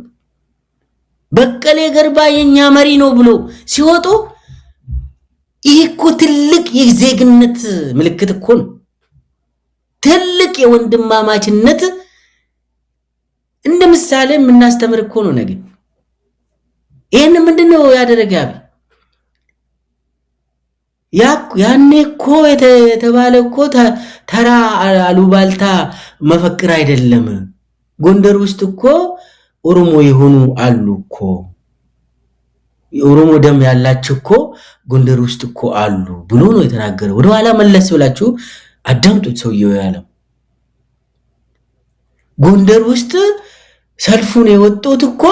በቀለ ገርባ የኛ መሪ ነው ብሎ ሲወጡ ይህ እኮ ትልቅ የዜግነት ምልክት እኮ ነው። ትልቅ የወንድማማችነት እንደ ምሳሌ የምናስተምር እኮ ነው። ነገ ይሄን ምንድነው ያደረገ ያኔ እኮ የተባለ እኮ ተራ አሉባልታ መፈክር አይደለም። ጎንደር ውስጥ እኮ ኦሮሞ የሆኑ አሉ እኮ የኦሮሞ ደም ያላቸው እኮ ጎንደር ውስጥ እኮ አሉ ብሎ ነው የተናገረው። ወደ ኋላ መለስ ብላችሁ አዳምጡት። ሰውየው ያለው ጎንደር ውስጥ ሰልፉን የወጡት እኮ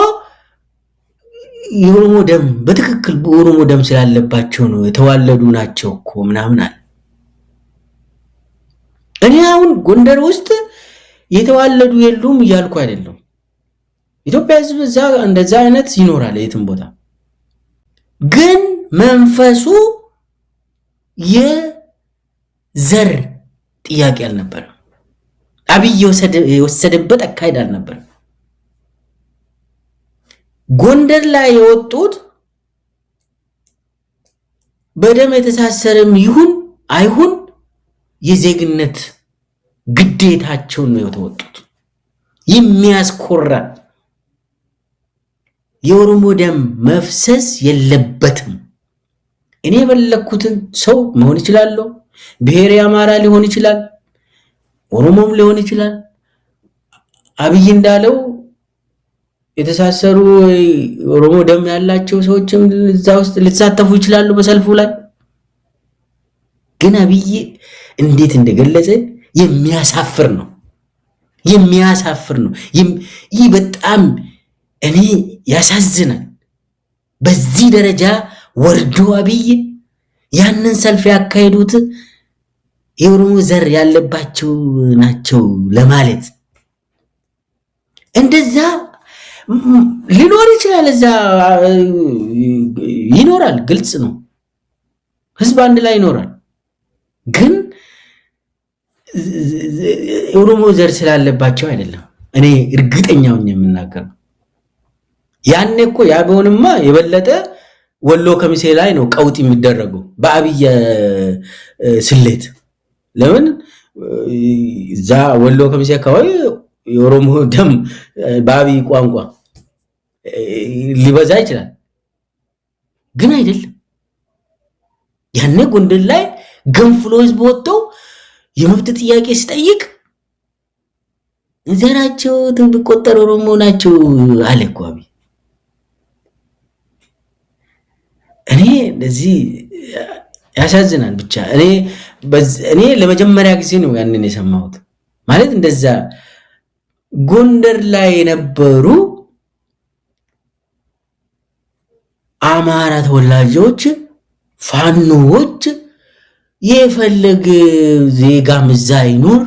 የኦሮሞ ደም በትክክል በኦሮሞ ደም ስላለባቸው ነው የተዋለዱ ናቸው እኮ ምናምን አለ። እኔ አሁን ጎንደር ውስጥ የተዋለዱ የሉም እያልኩ አይደለም። ኢትዮጵያ ሕዝብ እንደዛ አይነት ይኖራል የትም ቦታ። ግን መንፈሱ የዘር ጥያቄ አልነበረም። አብይ የወሰደበት አካሄድ አልነበረም። ጎንደር ላይ የወጡት በደም የተሳሰረም ይሁን አይሁን የዜግነት ግዴታቸውን ነው የተወጡት። የሚያስኮራ የኦሮሞ ደም መፍሰስ የለበትም። እኔ የፈለኩትን ሰው መሆን ይችላል። ብሔሬ አማራ ሊሆን ይችላል፣ ኦሮሞም ሊሆን ይችላል። አብይ እንዳለው የተሳሰሩ ኦሮሞ ደም ያላቸው ሰዎችም እዛ ውስጥ ሊሳተፉ ይችላሉ በሰልፉ ላይ። ግን አብይ እንዴት እንደገለጸ የሚያሳፍር ነው። ይህ በጣም እኔ ያሳዝናል። በዚህ ደረጃ ወርዶ አብይ ያንን ሰልፍ ያካሄዱት የኦሮሞ ዘር ያለባቸው ናቸው ለማለት እንደዛ ሊኖር ይችላል። እዛ ይኖራል፣ ግልጽ ነው። ህዝብ አንድ ላይ ይኖራል። ግን ኦሮሞ ዘር ስላለባቸው አይደለም። እኔ እርግጠኛው የምናገረው ያኔ እኮ ያ ቢሆንማ የበለጠ ወሎ ከሚሴ ላይ ነው ቀውጥ የሚደረገው በአብይ ስሌት። ለምን እዛ ወሎ ከሚሴ አካባቢ የኦሮሞ ደም በአብይ ቋንቋ ሊበዛ ይችላል፣ ግን አይደለም። ያኔ ጎንደር ላይ ገንፍሎ ህዝብ ወጥቶ የመብት ጥያቄ ሲጠይቅ ዘራቸው ቢቆጠር ኦሮሞ ናቸው አለ እኮ አብይ። እኔ እንደዚህ ያሳዝናል። ብቻ እኔ ለመጀመሪያ ጊዜ ነው ያንን የሰማሁት። ማለት እንደዛ ጎንደር ላይ የነበሩ አማራ ተወላጆች ፋኖዎች የፈለገ ዜጋ ምዛ ይኖር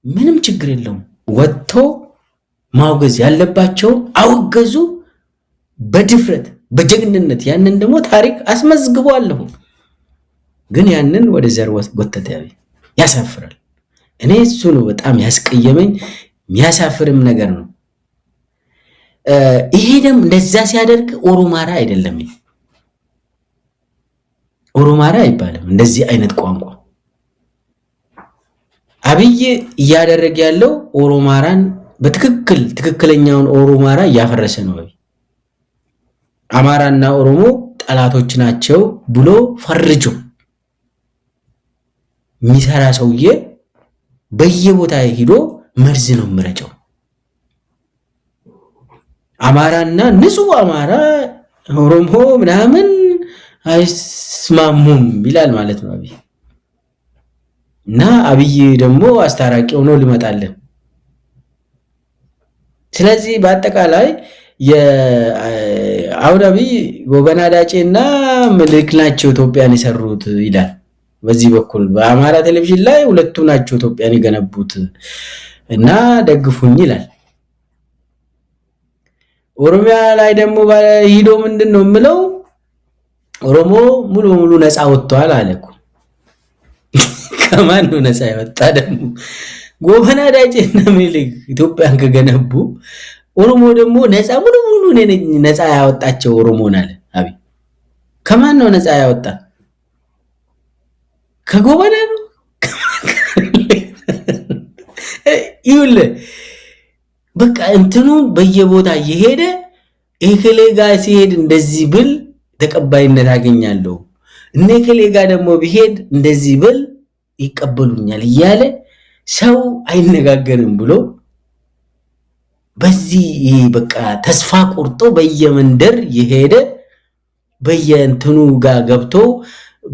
ምንም ችግር የለውም፣ ወጥቶ ማውገዝ ያለባቸው አወገዙ በድፍረት በጀግንነት። ያንን ደግሞ ታሪክ አስመዝግቧለሁ። ግን ያንን ወደ ዘር ጎተተ ያሳፍራል። እኔ እሱ ነው በጣም ያስቀየመኝ፣ የሚያሳፍርም ነገር ነው። ይሄ ደግሞ እንደዛ ሲያደርግ ኦሮማራ አይደለም፣ ኦሮማራ አይባልም እንደዚህ አይነት ቋንቋ። አብይ እያደረገ ያለው ኦሮማራን በትክክል ትክክለኛውን ኦሮማራ እያፈረሰ ነው። አማራና ኦሮሞ ጠላቶች ናቸው ብሎ ፈርጆ የሚሰራ ሰውዬ በየቦታ ሄዶ መርዝ ነው ምረጨው። አማራና ንጹህ አማራ ኦሮሞ ምናምን አይስማሙም ይላል ማለት ነው አብይ። እና አብይ ደግሞ አስታራቂ ሆኖ ሊመጣልን። ስለዚህ በአጠቃላይ የአሁን አብይ ጎበና ዳጬና ምልክ ናቸው ኢትዮጵያን የሰሩት ይላል። በዚህ በኩል በአማራ ቴሌቪዥን ላይ ሁለቱ ናቸው ኢትዮጵያን የገነቡት እና ደግፉኝ ይላል። ኦሮሚያ ላይ ደግሞ ሂዶ ምንድነው የምለው ኦሮሞ ሙሉ ሙሉ ነፃ ወጥቷል አለኩ። ከማን ነው ነፃ ያወጣ? ደግሞ ጎበና ዳጬና ምልክ ኢትዮጵያን ከገነቡ ኦሮሞ ደግሞ ነፃ ሙሉ ሙሉ ነፃ ያወጣቸው ኦሮሞን አለ አብይ። ከማን ነው ነፃ ያወጣ? ከጎበና ነው? ይውል በቃ እንትኑ በየቦታ እየሄደ ኤከሌ ጋር ሲሄድ እንደዚህ ብል ተቀባይነት አገኛለሁ፣ እነ ኤከሌ ጋር ደግሞ ቢሄድ እንደዚህ ብል ይቀበሉኛል እያለ ሰው አይነጋገርም ብሎ በዚህ በቃ ተስፋ ቆርጦ በየመንደር የሄደ በየእንትኑ ጋር ገብቶ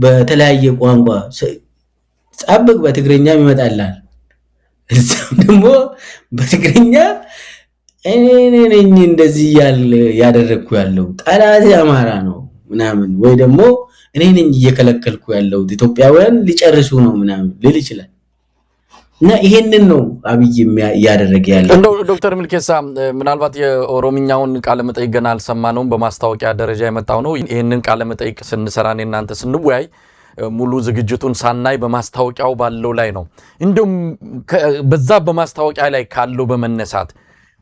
በተለያየ ቋንቋ ጻብቅ በትግርኛ ይመጣላል። እዛም ደግሞ በትግርኛ እኔ ነኝ እንደዚህ ያደረኩ ያለው ጠላት አማራ ነው ምናምን ወይ ደግሞ እኔ ነኝ እየከለከልኩ ያለው ኢትዮጵያውያን ሊጨርሱ ነው ምናምን ሊል ይችላል። እና ይሄንን ነው አብይ ያደረገ ያለው። እንደው ዶክተር ሚልኬሳ ምናልባት የኦሮምኛውን ቃለ መጠይቅ ገና አልሰማነውም፣ በማስታወቂያ ደረጃ የመጣው ነው። ይሄንን ቃለ መጠይቅ ስንሰራኔ እናንተ ስንወያይ ሙሉ ዝግጅቱን ሳናይ በማስታወቂያው ባለው ላይ ነው። እንደውም በዛ በማስታወቂያ ላይ ካለው በመነሳት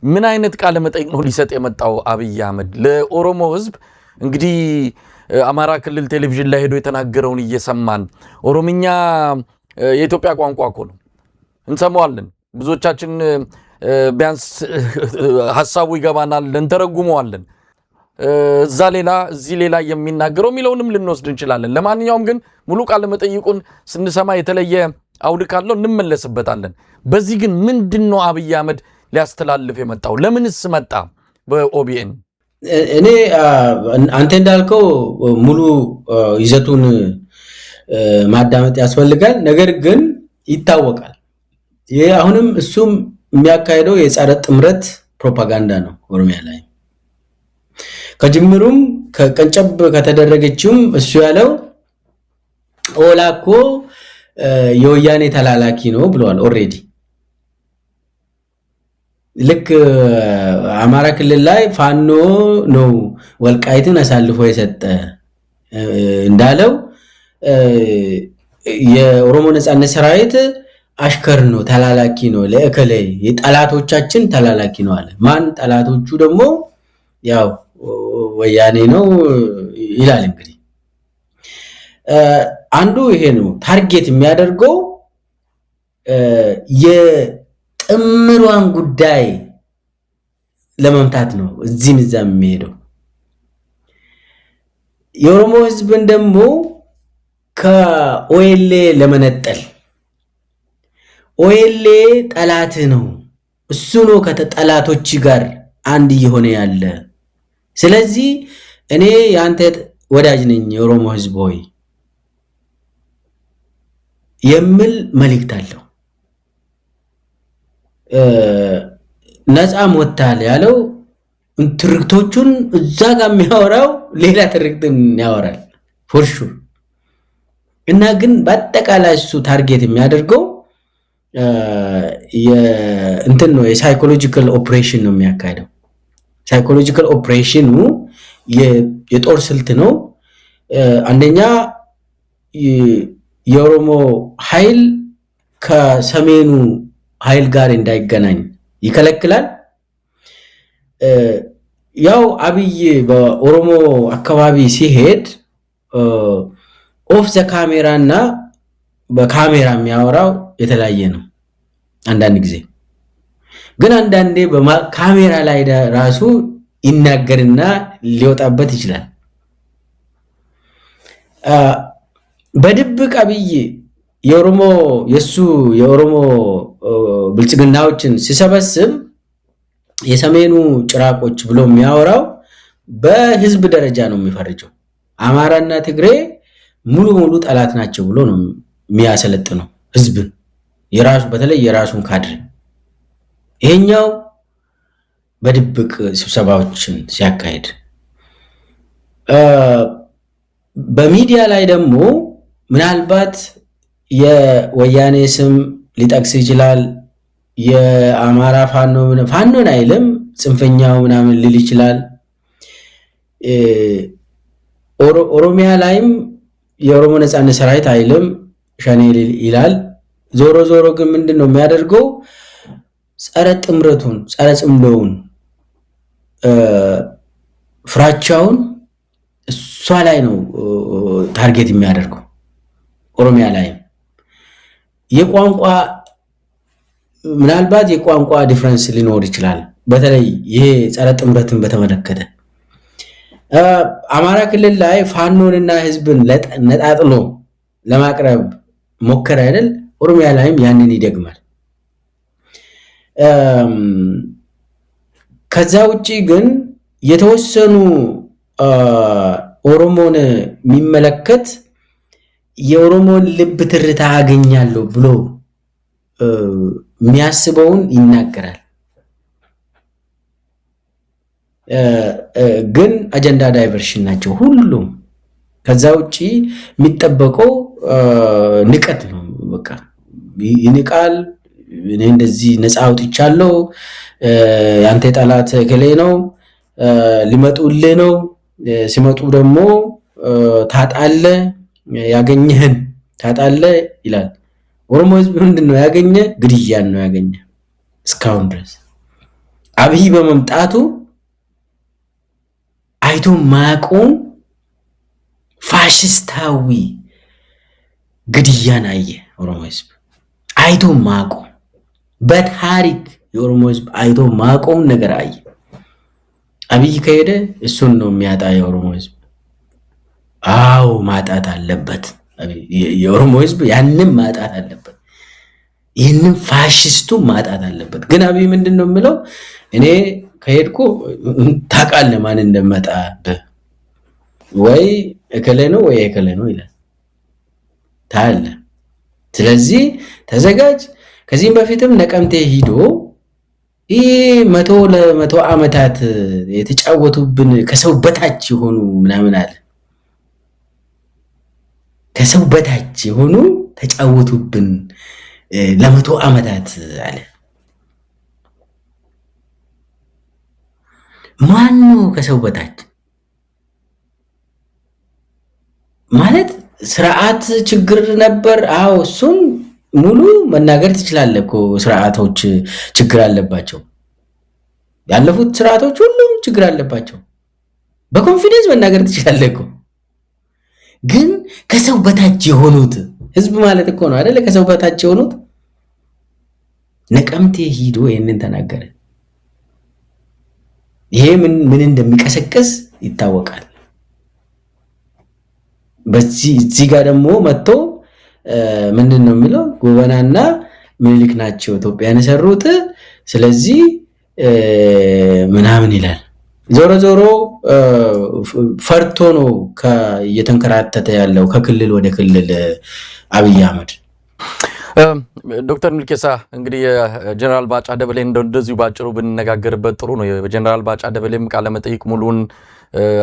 ምን አይነት ቃለ መጠይቅ ነው ሊሰጥ የመጣው አብይ አህመድ ለኦሮሞ ህዝብ? እንግዲህ አማራ ክልል ቴሌቪዥን ላይ ሄዶ የተናገረውን እየሰማን ኦሮምኛ የኢትዮጵያ ቋንቋ እኮ ነው፣ እንሰማዋለን። ብዙዎቻችን ቢያንስ ሐሳቡ ይገባናል፣ እንተረጉመዋለን። እዛ ሌላ እዚህ ሌላ የሚናገረው ሚለውንም ልንወስድ እንችላለን። ለማንኛውም ግን ሙሉ ቃለ መጠይቁን ስንሰማ የተለየ አውድ ካለው እንመለስበታለን። በዚህ ግን ምንድነው አብይ አህመድ ሊያስተላልፍ የመጣው? ለምንስ መጣ በኦቢኤን? እኔ አንተ እንዳልከው ሙሉ ይዘቱን ማዳመጥ ያስፈልጋል። ነገር ግን ይታወቃል ይሄ አሁንም እሱም የሚያካሄደው የጸረ ጥምረት ፕሮፓጋንዳ ነው ኦሮሚያ ላይ። ከጅምሩም ከቀንጨብ ከተደረገችውም እሱ ያለው ኦላኮ የወያኔ ተላላኪ ነው ብለዋል ኦሬዲ። ልክ አማራ ክልል ላይ ፋኖ ነው ወልቃይትን አሳልፎ የሰጠ እንዳለው የኦሮሞ ነጻነት ሰራዊት አሽከር ነው፣ ተላላኪ ነው፣ ለእከሌ የጠላቶቻችን ተላላኪ ነው አለ። ማን ጠላቶቹ ደግሞ ያው ወያኔ ነው ይላል። እንግዲህ አንዱ ይሄ ነው ታርጌት የሚያደርገው የጥምሯን ጉዳይ ለመምታት ነው እዚህም እዛም የሚሄደው። የኦሮሞ ህዝብን ደግሞ ከኦኤልኤ ለመነጠል ኦኤልኤ ጠላት ነው፣ እሱ ነው ከተጠላቶች ጋር አንድ እየሆነ ያለ። ስለዚህ እኔ ያንተ ወዳጅ ነኝ የኦሮሞ ህዝብ ሆይ የሚል መልእክት አለው። ነፃም ወጣል ያለው ትርክቶቹን እዛ ጋር የሚያወራው ሌላ ትርክትን ያወራል ፎርሹ። እና ግን በአጠቃላይ እሱ ታርጌት የሚያደርገው እንትን ነው የሳይኮሎጂካል ኦፕሬሽን ነው የሚያካሄደው። ሳይኮሎጂካል ኦፕሬሽኑ የጦር ስልት ነው። አንደኛ የኦሮሞ ኃይል ከሰሜኑ ኃይል ጋር እንዳይገናኝ ይከለክላል። ያው አብይ በኦሮሞ አካባቢ ሲሄድ ኦፍ ዘ ካሜራና በካሜራ የሚያወራው የተለያየ ነው። አንዳንድ ጊዜ ግን አንዳንዴ በካሜራ ላይ ራሱ ይናገርና ሊወጣበት ይችላል። በድብቅ አብይ የኦሮሞ ብልጽግናዎችን ሲሰበስብ የሰሜኑ ጭራቆች ብሎ የሚያወራው በህዝብ ደረጃ ነው የሚፈርጀው። አማራና ትግሬ ሙሉ ጠላት ናቸው ብሎ ነው የሚያሰለጥነው ህዝብን፣ በተለይ የራሱን ካድሬ። ይሄኛው በድብቅ ስብሰባዎችን ሲያካሄድ፣ በሚዲያ ላይ ደግሞ ምናልባት የወያኔ ስም ሊጠቅስ ይችላል። የአማራ ፋኖን አይልም፣ ጽንፈኛው ምናምን ሊል ይችላል። ኦሮሚያ ላይም የኦሮሞ ነጻነት ሰራዊት አይልም፣ ሸኔ ይላል። ዞሮ ግን ምንድነው የሚያደርገው? ጸረ ጥምረቱን ጸረ ጽምዶውን ፍራቻውን እሷ ላይ ነው ታርጌት የሚያደርገው። ኦሮሚያ ላይ ምናልባት የቋንቋ ዲፍረንስ ሊኖር ይችላል። በተለይ ይሄ ጸረ ጥምረትን በተመለከተ አማራ ክልል ላይ ፋኖንና ህዝብን ነጣጥሎ ለማቅረብ ሞከረ አይደል? ኦሮሚያ ላይም ያንን ይደግማል። ከዛ ውጪ ግን የተወሰኑ ኦሮሞን የሚመለከት የኦሮሞን ልብ ትርታ አገኛለሁ ብሎ የሚያስበውን ይናገራል። ግን አጀንዳ ዳይቨርሽን ናቸው ሁሉም። ከዛ ውጪ የሚጠበቀው ንቀት ነው። በቃ ይንቃል። እኔ እንደዚህ ነፃ አውጥቻለሁ፣ ያንተ ጠላት እከሌ ነው፣ ሊመጡልህ ነው፣ ሲመጡ ደግሞ ታጣለ፣ ያገኘህን ታጣለ ይላል። ኦሮሞ ህዝብ ምንድነው ያገኘ? ግድያን ነው ያገኘ እስካሁን ድረስ። አብይ በመምጣቱ አይቶ ማቆም ፋሽስታዊ ግድያን አየ። ኦሮሞ ህዝብ አይቶ ማቆም፣ በታሪክ የኦሮሞ ህዝብ አይቶ ማቆም ነገር አየ። አብይ ከሄደ እሱን ነው የሚያጣ የኦሮሞ ህዝብ። አው ማጣት አለበት የኦሮሞ ህዝብ፣ ያንን ማጣት አለበት። ይህንን ፋሽስቱ ማጣት አለበት። ግን አብይ ምንድነው የሚለው? እኔ ከሄድኩ ታውቃለህ ማን እንደመጣብህ፣ ወይ እከለ ነው ወይ እከለ ነው ይላል። ታለ ስለዚህ ተዘጋጅ። ከዚህም በፊትም ነቀምቴ ሂዶ ለመቶ ዓመታት የተጫወቱብን ከሰው በታች የሆኑ ምናምን አለ። ከሰው በታች የሆኑ ተጫወቱብን ለመቶ ዓመታት አለ። ማን ነው ከሰው በታች ማለት? ስርዓት ችግር ነበር። አዎ እሱን ሙሉ መናገር ትችላለህ እኮ። ስርዓቶች ችግር አለባቸው። ያለፉት ስርዓቶች ሁሉም ችግር አለባቸው። በኮንፊደንስ መናገር ትችላለህ እኮ። ግን ከሰው በታች የሆኑት ህዝብ ማለት እኮ ነው አይደለ? ከሰው በታች የሆኑት ነቀምቴ ሂዶ ይሄንን ተናገረ። ይሄ ምን እንደሚቀሰቀስ ይታወቃል። በዚህ ጋር ደግሞ መጥቶ ምንድነው የሚለው? ጎበናና ምኒልክ ናቸው ኢትዮጵያን የሰሩት፣ ስለዚህ ምናምን ይላል። ዞሮ ፈርቶ ነው እየተንከራተተ ያለው ከክልል ወደ ክልል አብይ አህመድ። ዶክተር ሚልኬሳ እንግዲህ የጀነራል ባጫ ደበሌ እንደዚሁ ባጭሩ ብንነጋገርበት ጥሩ ነው። የጀነራል ባጫ ደበሌም ቃለ መጠይቅ ሙሉን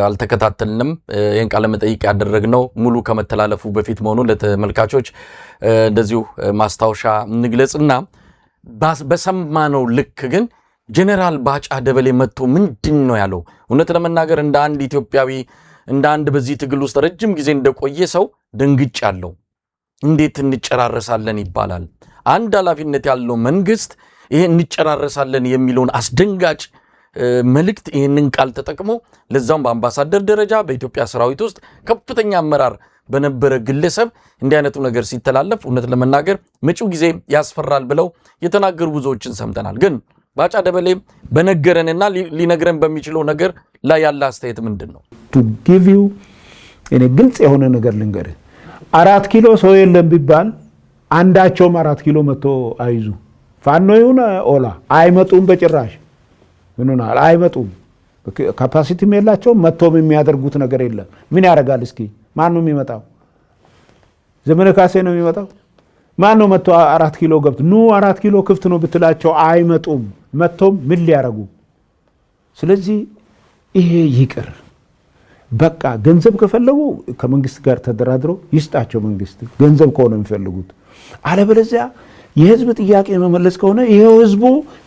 አልተከታተልንም። ይህን ቃለ መጠይቅ ያደረግነው ሙሉ ከመተላለፉ በፊት መሆኑን ለተመልካቾች እንደዚሁ ማስታወሻ እንግለጽና በሰማነው ልክ ግን ጀነራል ባጫ ደበሌ መጥቶ ምንድን ነው ያለው? እውነት ለመናገር እንደ አንድ ኢትዮጵያዊ፣ እንደ አንድ በዚህ ትግል ውስጥ ረጅም ጊዜ እንደቆየ ሰው ደንግጫለሁ። እንዴት እንጨራረሳለን ይባላል? አንድ ኃላፊነት ያለው መንግስት ይሄ እንጨራረሳለን የሚለውን አስደንጋጭ መልእክት ይህንን ቃል ተጠቅሞ ለዛም በአምባሳደር ደረጃ በኢትዮጵያ ሰራዊት ውስጥ ከፍተኛ አመራር በነበረ ግለሰብ እንዲህ አይነቱ ነገር ሲተላለፍ እውነት ለመናገር መጪው ጊዜ ያስፈራል ብለው የተናገሩ ብዙዎችን ሰምተናል። ግን ባጫ ደበሌ በነገረንና ሊነግረን በሚችለው ነገር ላይ ያለ አስተያየት ምንድን ነው? To give you እኔ ግልጽ የሆነ ነገር ልንገር 4 ኪሎ ሰው የለም ቢባል አንዳቸውም 4 ኪሎ መጥቶ አይዙ ፋኖ ይሁን ኦላ አይመጡም በጭራሽ ምንናል አይመጡም ካፓሲቲም የላቸውም መጥቶም የሚያደርጉት ነገር የለም ምን ያደርጋል እስኪ ማን ነው የሚመጣው ዘመነ ካሴ ነው የሚመጣው ማን ነው መጥቶ 4 ኪሎ ገብቶ ኑ 4 ኪሎ ክፍት ነው ብትላቸው አይመጡም መጥቶም ምን ሊያረጉ ስለዚህ ይሄ ይቅር በቃ ገንዘብ ከፈለጉ ከመንግስት ጋር ተደራድሮ ይስጣቸው መንግስት ገንዘብ ከሆነ የሚፈልጉት አለበለዚያ የህዝብ ጥያቄ መመለስ ከሆነ ይሄው ህዝቡ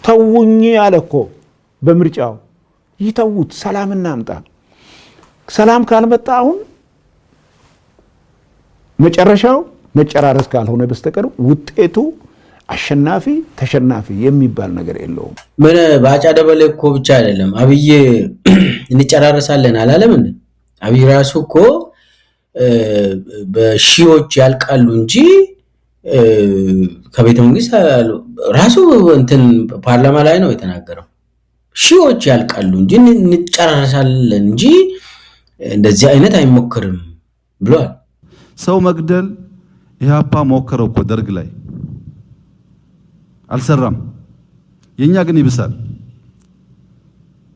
ተውኝ አለኮ በምርጫው ይተውት ሰላም እናምጣ ሰላም ካልመጣ አሁን መጨረሻው መጨራረስ ካልሆነ በስተቀር ውጤቱ አሸናፊ ተሸናፊ የሚባል ነገር የለውም ምን ባጫ ደበሌ እኮ ብቻ አይደለም አብይ እንጨራረሳለን አላለም እንዴ አብይ ራሱ እኮ በሺዎች ያልቃሉ እንጂ ከቤተ መንግስት ራሱ እንትን ፓርላማ ላይ ነው የተናገረው ሺዎች ያልቃሉ እንጂ እንጨራረሳለን እንጂ እንደዚህ አይነት አይሞክርም ብሏል ሰው መግደል ኢህአፓ ሞከረው እኮ ደርግ ላይ አልሰራም የኛ ግን ይብሳል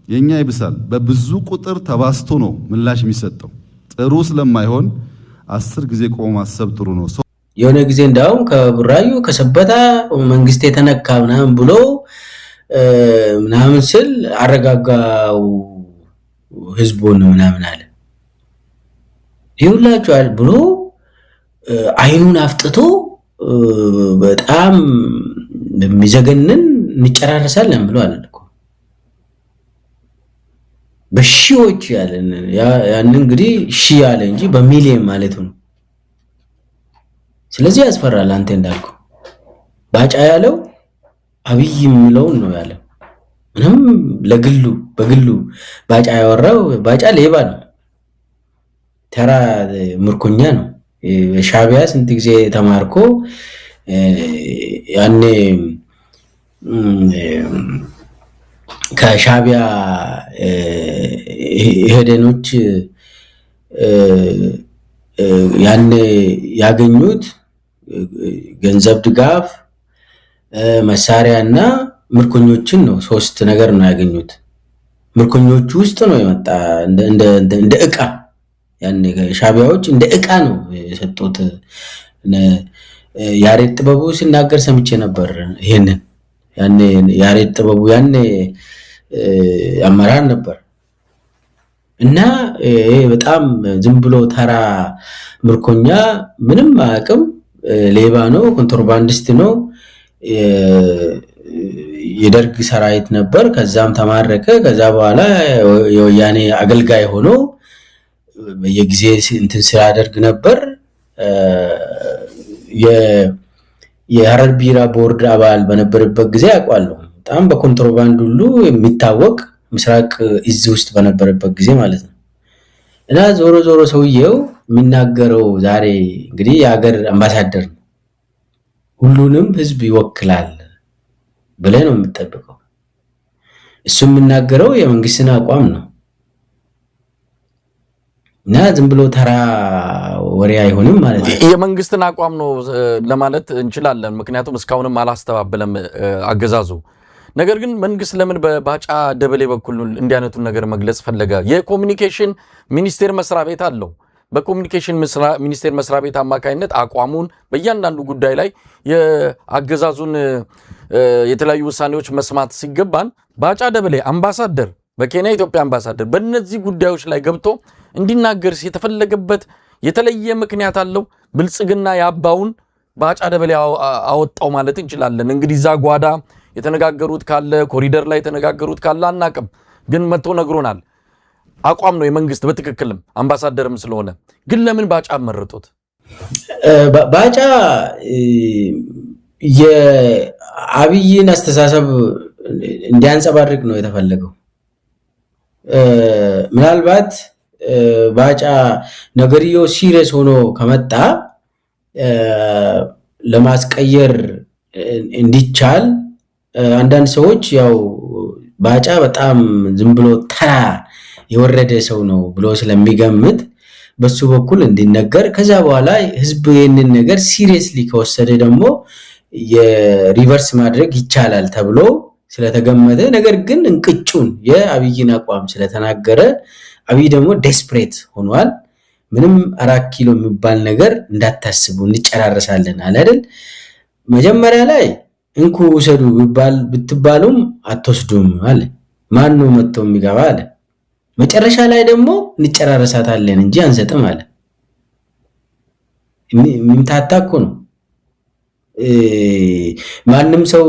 የኛ ይብሳል በብዙ ቁጥር ተባስቶ ነው ምላሽ የሚሰጠው ጥሩ ስለማይሆን 10 ጊዜ ቆሞ ማሰብ ጥሩ ነው የሆነ ጊዜ እንዳውም ከብራዩ ከሰበታ መንግስት የተነካ ምናምን ብሎ ምናምን ስል አረጋጋው ህዝቡን ምናምን አለ ይውላችኋል ብሎ አይኑን አፍጥቶ በጣም በሚዘገንን እንጨራረሳለን ብሎ አለልኩ በሺዎች ያለን ያን እንግዲህ ሺ ያለ እንጂ በሚሊየን ማለት ነው ስለዚህ ያስፈራል አንተ እንዳልኩ ባጫ ያለው አብይ የሚለው ነው ያለው ምንም ለግሉ በግሉ ባጫ ያወራው ባጫ ሌባ ነው ተራ ምርኮኛ ነው ሻቢያ ስንት ጊዜ ተማርኮ ያኔ ከሻቢያ ሄደኖች ያኔ ያገኙት ገንዘብ ድጋፍ መሳሪያና ምርኮኞችን ነው 3 ነገር ነው ያገኙት ምርኮኞቹ ውስጥ ነው የመጣ እንደ ዕቃ ያኔ ሻቢያዎች እንደ ዕቃ ነው የሰጡት ያሬድ ጥበቡ ሲናገር ሰምቼ ነበር ይሄንን ያኔ ያሬድ ጥበቡ ያኔ አመራር ነበር እና በጣም ዝም ብሎ ተራ ምርኮኛ ምንም አቅም ሌባ ነው ኮንትሮባንዲስት ነው የደርግ ሰራዊት ነበር ከዛም ተማረከ ከዛ በኋላ የወያኔ አገልጋይ ሆኖ በየጊዜ እንትን ሲያደርግ ነበር የሐረር ቢራ ቦርድ አባል በነበረበት ጊዜ ያቋለው በጣም በኮንትሮባንድ ሁሉ የሚታወቅ ምስራቅ እዝ ውስጥ በነበረበት ጊዜ ማለት ነው እና ዞሮ ዞሮ ሰውየው የሚናገረው ዛሬ እንግዲህ የሀገር አምባሳደር ነው ሁሉንም ህዝብ ይወክላል ብለህ ነው የምትጠብቀው እሱ የሚናገረው የመንግስትን አቋም ነው እና ዝም ብሎ ተራ ወሬ አይሆንም ማለት ነው የመንግስትን አቋም ነው ለማለት እንችላለን ምክንያቱም እስካሁንም አላስተባበለም አገዛዙ ነገር ግን መንግስት ለምን በባጫ ደበሌ በኩል እንዲያነቱን ነገር መግለጽ ፈለገ የኮሙኒኬሽን ሚኒስቴር መስሪያ ቤት አለው በኮሙኒኬሽን ሚኒስቴር መስሪያ ቤት አማካይነት አቋሙን በእያንዳንዱ ጉዳይ ላይ የአገዛዙን የተለያዩ ውሳኔዎች መስማት ሲገባን ባጫ ደበሌ አምባሳደር በኬንያ ኢትዮጵያ አምባሳደር በእነዚህ ጉዳዮች ላይ ገብቶ እንዲናገር የተፈለገበት የተለየ ምክንያት አለው ብልጽግና ያባውን ባጫ ደበሌ አወጣው ማለት እንችላለን እንግዲህ ዛጓዳ የተነጋገሩት ካለ ኮሪደር ላይ የተነጋገሩት ካለ አናቅም ግን መጥቶ ነግሮናል አቋም ነው የመንግስት በትክክልም አምባሳደርም ስለሆነ ግን ለምን ባጫ መረጡት ባጫ የአብይን አስተሳሰብ እንዲያንጸባርቅ ነው የተፈለገው ምናልባት ባጫ ነገርዮ ሲሪየስ ሆኖ ከመጣ ለማስቀየር እንዲቻል አንዳንድ ሰዎች ያው ባጫ በጣም ዝም ብሎ ተራ የወረደ ሰው ነው ብሎ ስለሚገምት በሱ በኩል እንዲነገር ከዛ በኋላ ህዝብ ይሄንን ነገር ሲሪየስሊ ከወሰደ ደግሞ የሪቨርስ ማድረግ ይቻላል ተብሎ ስለተገመተ ነገር ግን እንቅጩን የአብይን አቋም ስለተናገረ አብይ ደግሞ ዴስፕሬት ሆኗል ምንም 4 ኪሎ የሚባል ነገር እንዳታስቡ እንጨራረሳለን አለ አይደል መጀመሪያ ላይ እንኩ ወሰዱ ብትባሉም አትወስዱም አለ ማን ነው መጥቶ የሚገባ አለ መጨረሻ ላይ ደግሞ እንጨራረሳታለን እንጂ አንሰጥም አለ ምንታታኩ ነው ማንንም ሰው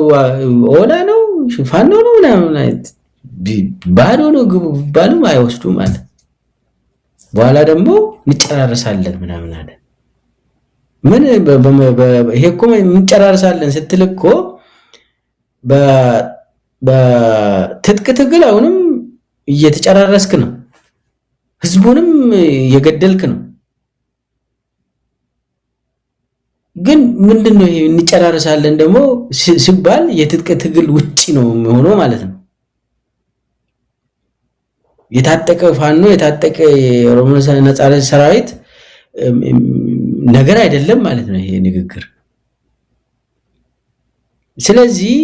ኦላ ነው ፋኖ ነው ምናምን ባዶ ነው ግቡ ባሉም አይወስዱም አለ በኋላ ደግሞ እንጨራረሳለን ምናምን አለ ምን ይሄኮ እንጨራረሳለን ስትልኮ በትጥቅ ትግል አሁንም እየተጨራረስክ ነው ህዝቡንም የገደልክ ነው ግን ምንድነው ይሄ እንጨራረሳለን ደግሞ ሲባል የትጥቅ ትግል ውጪ ነው የሚሆነው ማለት ነው የታጠቀ ፋኖ የታጠቀ ኦሮሞ ነጻነት ሰራዊት ነገር አይደለም ማለት ነው ይሄ ንግግር ስለዚህ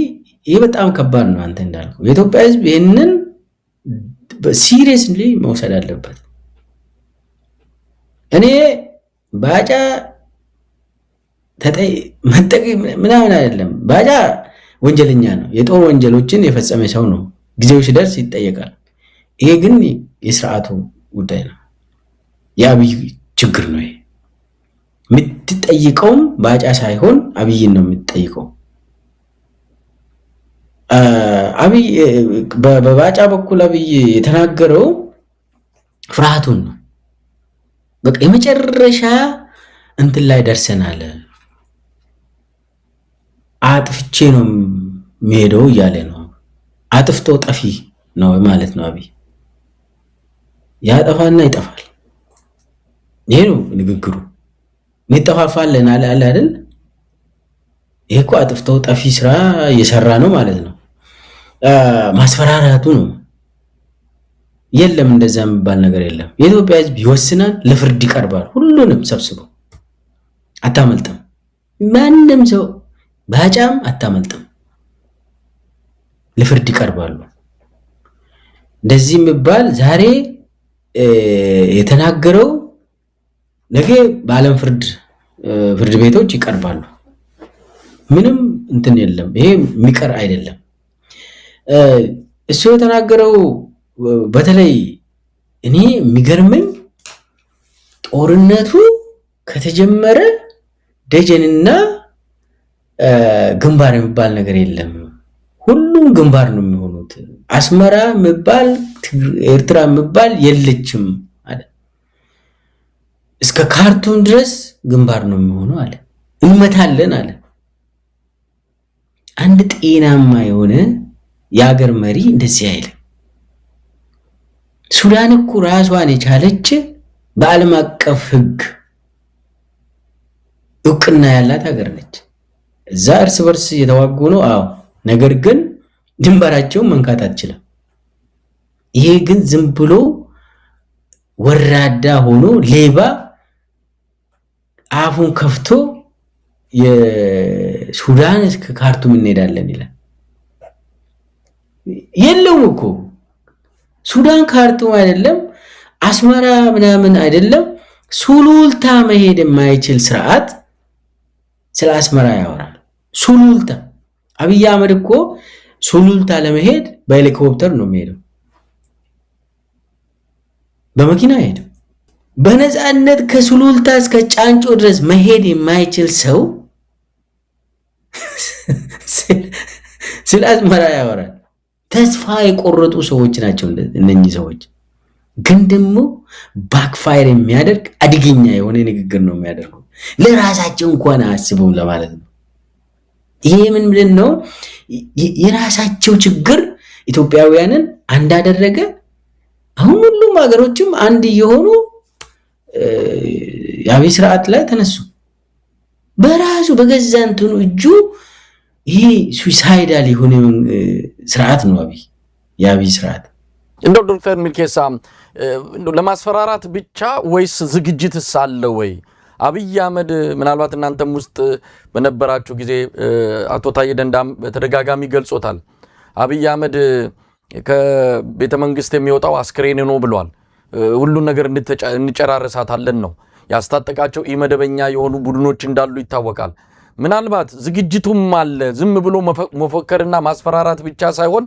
ይሄ በጣም ከባድ ነው አንተ እንዳልከው የኢትዮጵያ ህዝብ ይሄንን ሲሪየስሊ መውሰድ አለበት እኔ ባጫ መጠቂ ምናምን አይደለም ባጫ ወንጀለኛ ነው የጦር ወንጀሎችን የፈጸመ ሰው ነው ጊዜው ሲደርስ ይጠየቃል ይሄ ግን የሥርዓቱ ጉዳይ ነው የአብይ ችግር ነው ይሄ የምትጠይቀውም ባጫ ሳይሆን አብይን ነው የምትጠይቀው አብይ በባጫ በኩል አብይ የተናገረው ፍርሃቱን ነው በቃ የመጨረሻ እንትን ላይ ደርሰናል አጥፍቼ ነው የሚሄደው እያለ ነው አጥፍቶ ጠፊ ነው ማለት ነው አብይ ያጠፋና ይጠፋል ይሄ ነው ንግግሩ እንጠፋፋለን አለ አይደል ይሄኮ አጥፍቶ ጠፊ ስራ እየሰራ ነው ማለት ነው ማስፈራራቱ ነው የለም እንደዛ የሚባል ነገር የለም የኢትዮጵያ ህዝብ ይወስናል ለፍርድ ይቀርባል ሁሉንም ሰብስቦ አታመልጥም ማንንም ሰው ባጫም አታመልጥም ለፍርድ ይቀርባሉ እንደዚህ የሚባል ዛሬ የተናገረው ነገ በአለም ፍርድ ቤቶች ይቀርባሉ ምንም እንትን የለም ይሄ የሚቀር አይደለም እሱ የተናገረው በተለይ እኔ የሚገርመኝ ጦርነቱ ከተጀመረ ደጀንና ግንባር የሚባል ነገር የለም ሁሉም ግንባር ነው የሚሆኑት አስመራ የሚባል ኤርትራ የሚባል የለችም አለ እስከ ካርቱም ድረስ ግንባር ነው የሚሆነው አለ እንመታለን አለ አንድ ጤናማ የሆነ የሀገር መሪ እንደዚህ አይልም ሱዳን እኮ ራሷን የቻለች በዓለም አቀፍ ህግ እውቅና ያላት ሀገር ነች እዛ እርስ በርስ የተዋጉ ነው አዎ ነገር ግን ድንበራቸው መንካት አትችልም ይሄ ግን ዝም ብሎ ወራዳ ሆኖ ሌባ አፉን ከፍቶ የሱዳን እስከ ካርቱም እንሄዳለን ይላል የለውም እኮ ሱዳን ካርቱም አይደለም አስመራ ምናምን አይደለም ሱሉልታ መሄድ የማይችል ስርዓት ስለ አስመራ ያወራል ሱሉልታ አብይ አህመድ እኮ ሱሉልታ ለመሄድ በሄሊኮፕተር ነው የሚሄደው በመኪና አይሄድም በነፃነት ከሱሉልታ እስከ ጫንጮ ድረስ መሄድ የማይችል ሰው ስለ አስመራ ያወራል ተስፋ የቆረጡ ሰዎች ናቸው እነኚህ ሰዎች ግን ደግሞ ባክፋየር የሚያደርግ አድገኛ የሆነ ንግግር ነው የሚያደርገው ለራሳቸው እንኳን አስበው ለማለት ነው ይሄ ምን ብለን ነው የራሳቸው ችግር ኢትዮጵያውያንን አንድ አደረገ አሁን ሁሉም ሀገሮችም አንድ የሆኑ የአብይ ስርዓት ላይ ተነሱ በራሱ በገዛንቱን እጁ ይሄ ሱሳይዳል የሆነ ስርዓት ነው የአብይ ስርዓት እንደው ዶክተር ሚልኬሳ ለማስፈራራት ብቻ ወይስ ዝግጅትስ አለ ወይ? አብይ አህመድ ምናልባት እናንተም ውስጥ በነበራችሁ ጊዜ አቶ ታዬ ደንዳም በተደጋጋሚ ገልጾታል። አብይ አህመድ ከቤተ መንግስት የሚወጣው አስክሬን ነው ብሏል። ሁሉን ነገር እንጨራረሳታለን ነው ያስታጠቃቸው። ኢመደበኛ የሆኑ ቡድኖች እንዳሉ ይታወቃል። ምናልባት ዝግጅቱም አለ። ዝም ብሎ መፎከርና ማስፈራራት ብቻ ሳይሆን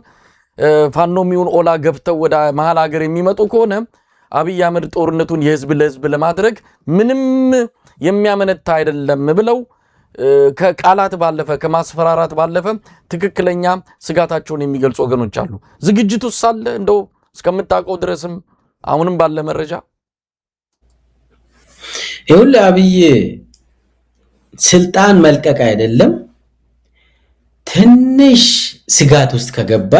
ፋኖ የሚሆን ኦላ ገብተው ወደ መሀል ሀገር የሚመጡ ከሆነ አብይ አህመድ ጦርነቱን የህዝብ ለህዝብ ለማድረግ ምንም የሚያመነታ አይደለም ብለው ከቃላት ባለፈ ከማስፈራራት ባለፈ ትክክለኛ ስጋታቸውን የሚገልጹ ወገኖች አሉ። ዝግጅቱስ አለ እንደው እስከምታውቀው ድረስም አሁንም ባለ መረጃ? ይኸውልህ አብይ ስልጣን መልቀቅ አይደለም ትንሽ ስጋት ውስጥ ከገባ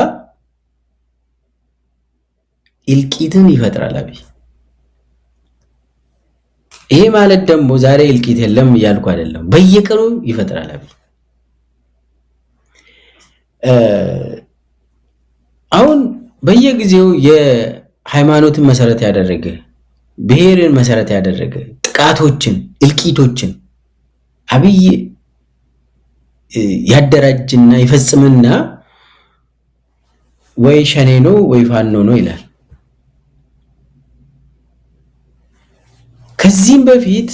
እልቂትን ይፈጥራል አብይ። ይሄ ማለት ደግሞ ዛሬ እልቂት የለም እያልኩ አይደለም፣ በየቀኑ ይፈጥራል አብይ። አሁን በየጊዜው የሃይማኖትን መሰረት ያደረገ ብሔርን መሰረት ያደረገ ጥቃቶችን እልቂቶችን አብይ ያደራጅና ይፈጽምና ወይ ሸኔ ነው ወይ ፋኖ ነው ይላል። ከዚህም በፊት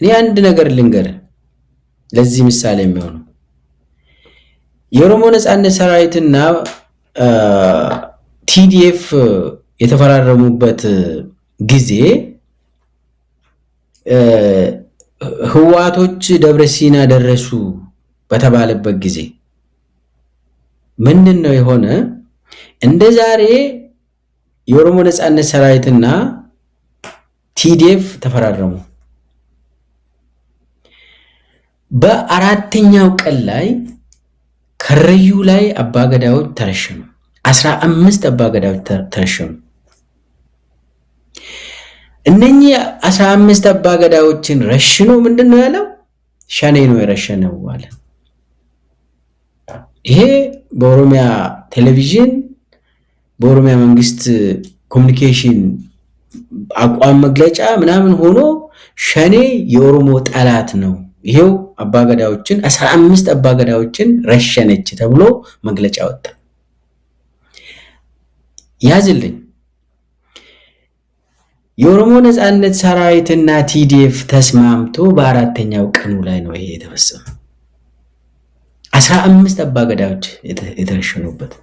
እኔ አንድ ነገር ልንገር ለዚህ ምሳሌ የሚሆነው የኦሮሞ ነጻነት ሰራዊትና ቲዲኤፍ የተፈራረሙበት ጊዜ ህዋቶች ደብረ ሲና ደረሱ በተባለበት ጊዜ ምንድነው የሆነ? እንደ ዛሬ የኦሮሞ ነጻነት ሰራዊትና ቲዲኤፍ ተፈራረሙ። በአራተኛው ቀን ላይ ከረዩ ላይ አባገዳዎች ተረሸኑ። 15 አባገዳዎች ተረሸኑ። እነኚህ 15 አባገዳዎችን ረሽኖ ምንድነው ያለው? ሸኔ ነው የረሸነው አለ። ይሄ በኦሮሚያ ቴሌቪዥን በኦሮሚያ መንግስት ኮሙኒኬሽን አቋም መግለጫ ምናምን ሆኖ ሸኔ የኦሮሞ ጠላት ነው፣ ይሄው አባገዳዎችን 15 አባገዳዎችን ረሸነች ተብሎ መግለጫ ወጣ። ያዝልኝ የኦሮሞ ነጻነት ሰራዊትና ቲዲኤፍ ተስማምቶ በአራተኛው ቀኑ ላይ ነው ይሄ የተፈጸመው። 15 አባገዳዎች የተረሸኑበት።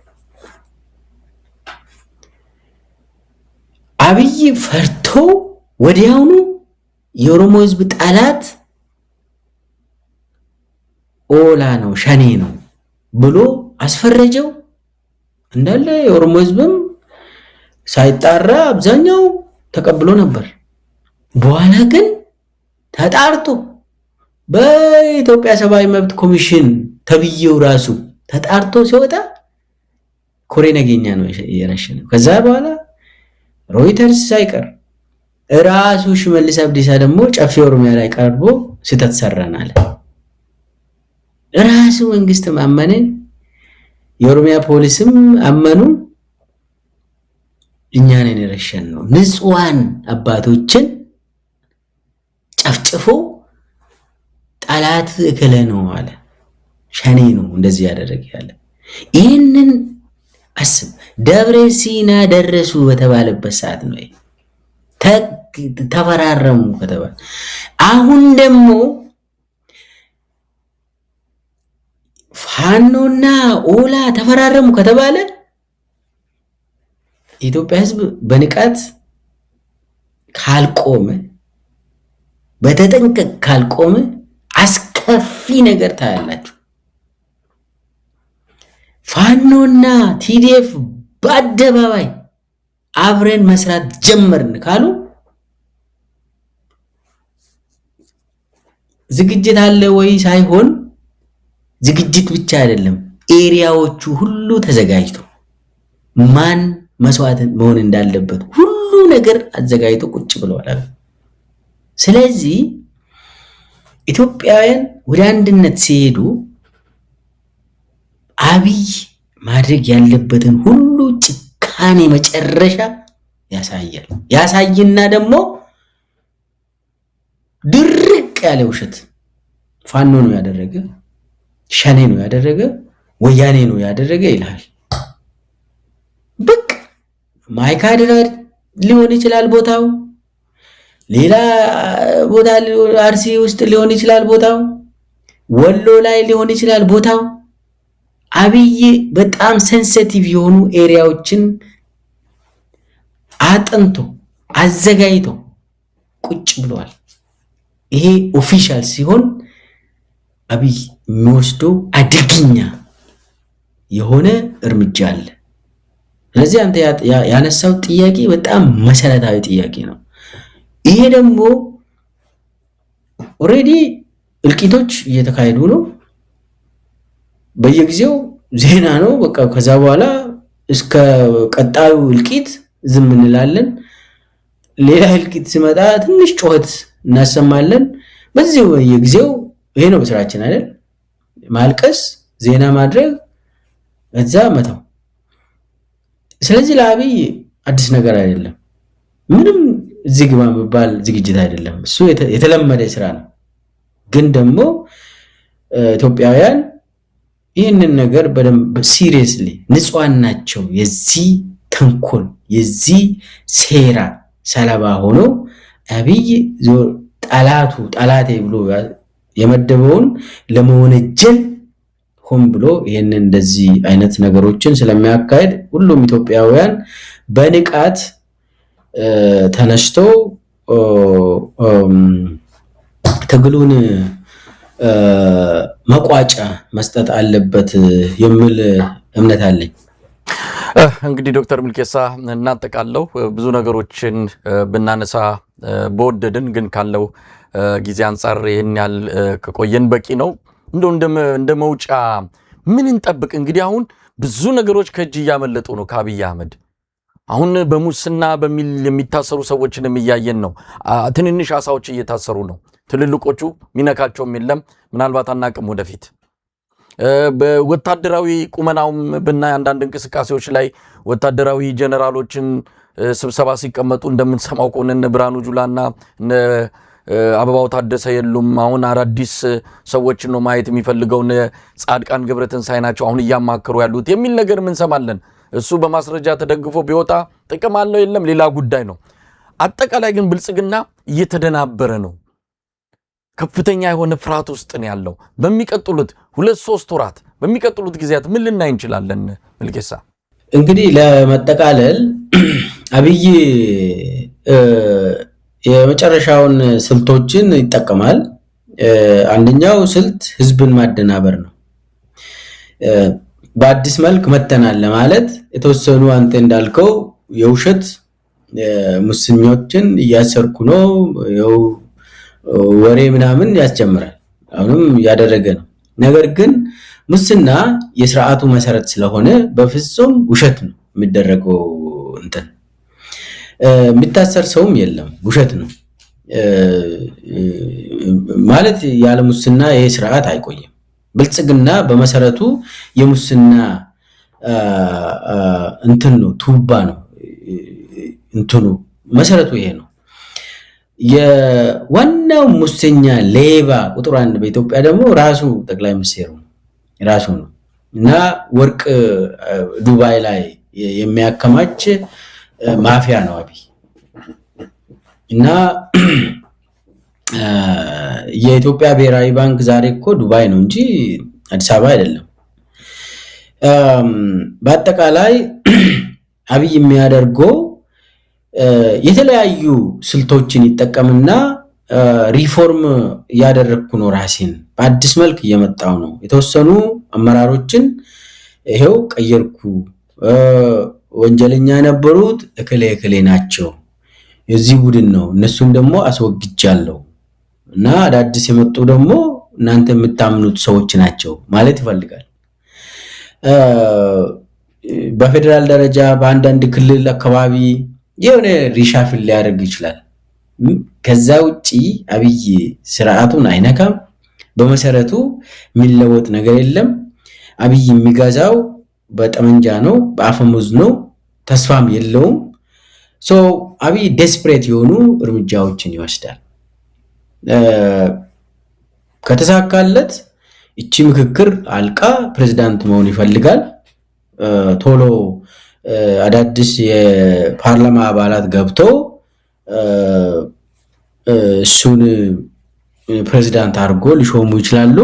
አብይ ፈርቶ ወዲያውኑ የኦሮሞ ህዝብ ጠላት ኦላ ነው ሸኔ ነው ብሎ አስፈረጀው። እንዳለ የኦሮሞ ህዝብም ሳይጣራ አብዛኛው ተቀብሎ ነበር። በኋላ ግን ተጣርቶ በኢትዮጵያ ሰብአዊ መብት ኮሚሽን ተብዬው ራሱ ተጣርቶ ሲወጣ ኮሬ ነገኛ ነው የረሸነው። ከዛ በኋላ ሮይተርስ ሳይቀር ራሱ ሽመልስ አብዲሳ ደግሞ ጨፌ ኦሮሚያ ላይ ቀርቦ ስህተት ሰራናል። ራሱ መንግስት አመነ፣ የኦሮሚያ ፖሊስም አመኑ። እኛ ነን የረሸነው። ንጹሃን አባቶችን ጨፍጭፎ ጠላት እከለ ነው አለ። ሸኔ ነው እንደዚህ ያደረገ ያለ። ይህንን አስብ። ደብረ ሲና ደረሱ በተባለበት ሰዓት ነው ተፈራረሙ ከተባለ። አሁን ደግሞ ፋኖና ኦላ ተፈራረሙ ከተባለ የኢትዮጵያ ህዝብ በንቃት ካልቆመ፣ በተጠንቀቅ ካልቆመ አስከፊ ነገር ታያላችሁ። ፋኖና ቲዲኤፍ በአደባባይ አብረን መስራት ጀመርን ካሉ ዝግጅት አለ ወይ ሳይሆን ዝግጅት ብቻ አይደለም፣ ኤሪያዎቹ ሁሉ ተዘጋጅቶ ማን መስዋዕት መሆን እንዳለበት ሁሉ ነገር አዘጋጅቶ ቁጭ ብለዋል። ስለዚህ ኢትዮጵያውያን ወደ አንድነት ሲሄዱ አብይ ማድረግ ያለበትን ሁሉ ጭካኔ መጨረሻ ያሳይና ደግሞ ድርቅ ያለ ውሸት ፋኖ ነው ያደረገ ሸኔ ነው ያደረገ ወያኔ ነው ያደረገ ይላል። በቃ ማይካድራ ሊሆን ይችላል ቦታው ሌላ ቦታ አርሲ ውስጥ ሊሆን ይችላል ቦታው ወሎ ላይ ሊሆን ይችላል ቦታው አብይ በጣም ሴንሲቲቭ የሆኑ ኤሪያዎችን አጥንቶ አዘጋጅቶ ቁጭ ብሏል። ይሄ ኦፊሻል ሲሆን አብይ የሚወስደው አደገኛ የሆነ እርምጃ አለ። ስለዚህ አንተ ያነሳው ጥያቄ በጣም መሰረታዊ ጥያቄ ነው። ይሄ ደግሞ ኦሬዲ እልቂቶች እየተካሄዱ ነው። በየጊዜው ዜና ነው። በቃ ከዛ በኋላ እስከ ቀጣዩ እልቂት ዝም እንላለን። ሌላ እልቂት ሲመጣ ትንሽ ጮህት እናሰማለን። በዚህ በየጊዜው ይሄ ነው ስራችን አይደል? ማልቀስ፣ ዜና ማድረግ፣ እዛ መተው። ስለዚህ ለአብይ አዲስ ነገር አይደለም። ምንም እዚህ ግባ የሚባል ዝግጅት አይደለም። እሱ የተለመደ ስራ ነው። ግን ደግሞ ኢትዮጵያውያን ይህንን ነገር በደንብ ሲሪየስሊ ንጹሃን ናቸው። የዚህ ተንኮል የዚህ ሴራ ሰለባ ሆኖ አብይ ጠላቴ ብሎ የመደበውን ለመወነጀል ሆን ብሎ ይሄንን እንደዚህ አይነት ነገሮችን ስለሚያካሄድ ሁሉም ኢትዮጵያውያን በንቃት ተነስቶ ትግሉን መቋጫ መስጠት አለበት የሚል እምነት አለኝ። እንግዲህ ዶክተር ሚልኬሳ እናጠቃለው ብዙ ነገሮችን ብናነሳ በወደድን ግን ካለው ጊዜ አንፃር ይሄን ያህል ከቆየን በቂ ነው። እንደ መውጫ ምን እንጠብቅ? እንግዲህ አሁን ብዙ ነገሮች ከእጅ እያመለጡ ነው ከአብይ አህመድ። አሁን በሙስና በሚል የሚታሰሩ ሰዎችንም እያየን ነው። ትንንሽ አሳዎች እየታሰሩ ነው። ትልልቆቹ ሚነካቸውም የለም። ምናልባት አናቅም ወደፊት በወታደራዊ ቁመናውም ብናይ አንዳንድ እንቅስቃሴዎች ላይ ወታደራዊ ጀነራሎችን ስብሰባ ሲቀመጡ እንደምንሰማው ከሆነ እነ ብርሃኑ ጁላና እነ አበባው ታደሰ የሉም። አሁን አዳዲስ ሰዎችን ነው ማየት የሚፈልገው። ጻድቃን ገብረትንሳኤ ናቸው አሁን እያማከሩ ያሉት የሚል ነገር እንሰማለን። እሱ በማስረጃ ተደግፎ ቢወጣ ጥቅም አለው የለም ሌላ ጉዳይ ነው። አጠቃላይ ግን ብልጽግና እየተደናበረ ነው። ከፍተኛ የሆነ ፍርሃት ውስጥ ነው ያለው። በሚቀጥሉት 2-3 ወራት በሚቀጥሉት ጊዜያት ምን ልናይ እንችላለን? ሚልኬሳ እንግዲህ ለመጠቃለል አብይ የመጨረሻውን ስልቶችን ይጠቀማል። አንደኛው ስልት ህዝብን ማደናበር ነው። በአዲስ መልክ መተናል ለማለት የተወሰኑ አንተ እንዳልከው የውሸት ሙስኞችን እያሰርኩ ነው ወሬ ምናምን ያስጀምራል። አሁንም ያደረገ ነው። ነገር ግን ሙስና የሥርዓቱ መሰረት ስለሆነ በፍጹም ውሸት ነው የሚደረገው። እንትን የሚታሰር ሰውም የለም፣ ውሸት ነው ማለት። ያለ ሙስና ይሄ ስርዓት አይቆይም። ብልጽግና በመሰረቱ የሙስና እንትን ነው፣ ቱባ ነው። እንትኑ መሰረቱ ይሄ ነው። የዋናው ሙሰኛ ሌባ ቁጥር 1 በኢትዮጵያ ደግሞ ራሱ ጠቅላይ ሚኒስትሩ ራሱ ነው እና ወርቅ ዱባይ ላይ የሚያከማች ማፊያ ነው አብይ። እና የኢትዮጵያ ብሔራዊ ባንክ ዛሬ እኮ ዱባይ ነው እንጂ አዲስ አበባ አይደለም። በአጠቃላይ አብይ የሚያደርገው የተለያዩ ስልቶችን ይጠቀምና ሪፎርም ያደረኩ ነው፣ ራሴን በአዲስ መልክ እየመጣው ነው፣ የተወሰኑ አመራሮችን ይሄው ቀየርኩ፣ ወንጀለኛ የነበሩት እከሌ ናቸው፣ የዚህ ቡድን ነው፣ እነሱን ደግሞ አስወግጃለሁ እና አዳዲስ የመጡ ደግሞ እናንተ የምታምኑት ሰዎች ናቸው ማለት ይፈልጋል። በፌደራል ደረጃ በአንዳንድ ክልል አካባቢ የሆነ ሪሻፍል ሊያደርግ ይችላል። ከዛ ውጪ አብይ ስርዓቱን አይነካም። በመሰረቱ የሚለወጥ ነገር የለም። አብይ የሚገዛው በጠመንጃ ነው፣ በአፈሙዝ ነው። ተስፋም የለውም። አብይ ዴስፕሬት የሆኑ እርምጃዎችን ይወስዳል። ከተሳካለት እቺ ምክክር አልቃ ፕሬዝዳንት መሆን ይፈልጋል። ቶሎ አዳዲስ የፓርላማ አባላት ገብቶ እሱን ፕሬዝዳንት አድርጎ ሊሾሙ ይችላሉ።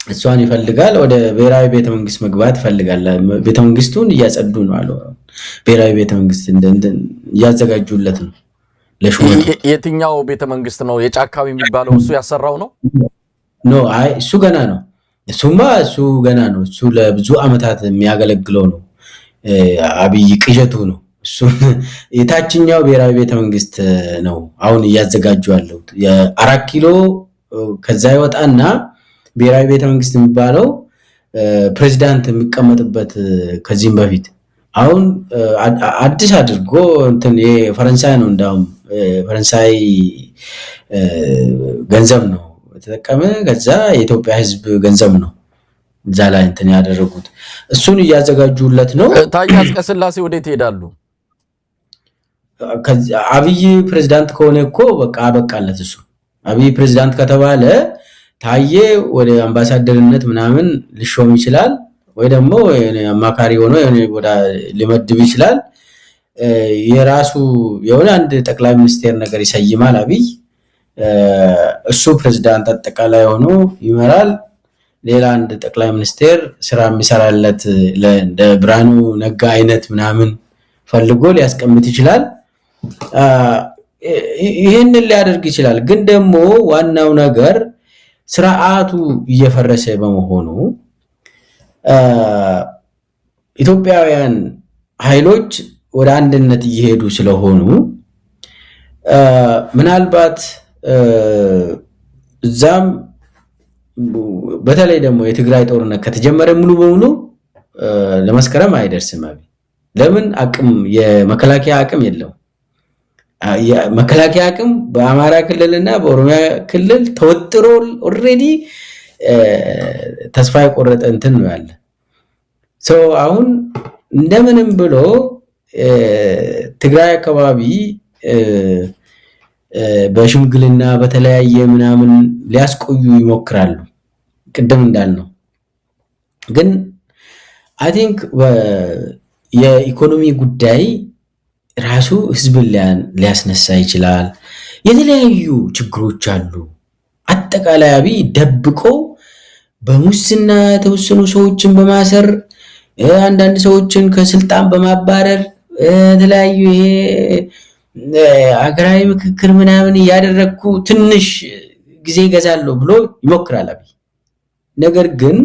እሷን ይፈልጋል። ወደ ብሔራዊ ቤተመንግስት መግባት ይፈልጋል። ቤተመንግስቱን እያጸዱ ነው አሉ። ብሔራዊ ቤተመንግስት እያዘጋጁለት ነው ለሹመቱ። የትኛው ቤተመንግስት ነው? የጫካው የሚባለው እሱ ያሰራው ነው? ኖ አይ እሱ ገና ነው። እሱ ገና ነው። እሱ ለብዙ አመታት የሚያገለግለው ነው። አብይ ቅዠቱ ነው። እሱ የታችኛው ብሔራዊ ቤተመንግስት ነው አሁን እያዘጋጁ ያለው። የ4 ኪሎ ከዛ ይወጣና ብሔራዊ ቤተመንግስት የሚባለው ፕሬዝዳንት የሚቀመጥበት ከዚህም በፊት አሁን አዲስ አድርጎ እንትን የፈረንሳይ ነው። እንዳውም ፈረንሳይ ገንዘብ ነው ተጠቀመ። ከዛ የኢትዮጵያ ህዝብ ገንዘብ ነው እዛ ላይ እንትን ያደረጉት። እሱን እያዘጋጁለት ነው። ታዬ አጽቀሥላሴ ወዴት ይሄዳሉ? አብይ ፕሬዝዳንት ከሆነ እኮ በቃ አበቃለት። እሱ አብይ ፕሬዝዳንት ከተባለ ታዬ ወደ አምባሳደርነት ምናምን ሊሾም ይችላል፣ ወይ ደግሞ አማካሪ ሆኖ ወደ ሊመድብ ይችላል። የራሱ የሆነ አንድ ጠቅላይ ሚኒስቴር ነገር ይሰይማል አብይ። እሱ ፕሬዝዳንት አጠቃላይ ሆኖ ይመራል። ሌላ አንድ ጠቅላይ ሚኒስቴር ስራ የሚሰራለት እንደ ብርሃኑ ነጋ አይነት ምናምን ፈልጎ ሊያስቀምጥ ይችላል። ይሄንን ሊያደርግ ይችላል። ግን ደግሞ ዋናው ነገር ስርዓቱ እየፈረሰ በመሆኑ ኢትዮጵያውያን ኃይሎች ወደ አንድነት እየሄዱ ስለሆኑ ምናልባት እዛም በተለይ ደግሞ የትግራይ ጦርነት ከተጀመረ ሙሉ በሙሉ ለመስከረም አይደርስም። ለምን አቅም የመከላከያ አቅም የለው። የመከላከያ አቅም በአማራ ክልልና በኦሮሚያ ክልል ተወጥሮ ኦሬዲ ተስፋ የቆረጠ እንትን ነው ያለ። አሁን እንደምንም ብሎ ትግራይ አካባቢ በሽምግልና በተለያየ ምናምን ሊያስቆዩ ይሞክራሉ። ቅድም እንዳልነው ግን አይ ቲንክ የኢኮኖሚ ጉዳይ ራሱ ህዝብን ሊያስነሳ ይችላል። የተለያዩ ችግሮች አሉ። አጠቃላይ አብይ ደብቆ በሙስና የተወሰኑ ሰዎችን በማሰር አንዳንድ ሰዎችን ከስልጣን በማባረር የተለያዩ ይሄ አገራዊ ምክክር ምናምን እያደረግኩ ትንሽ ጊዜ ይገዛለሁ ብሎ ይሞክራል አብይ። ነገር ግን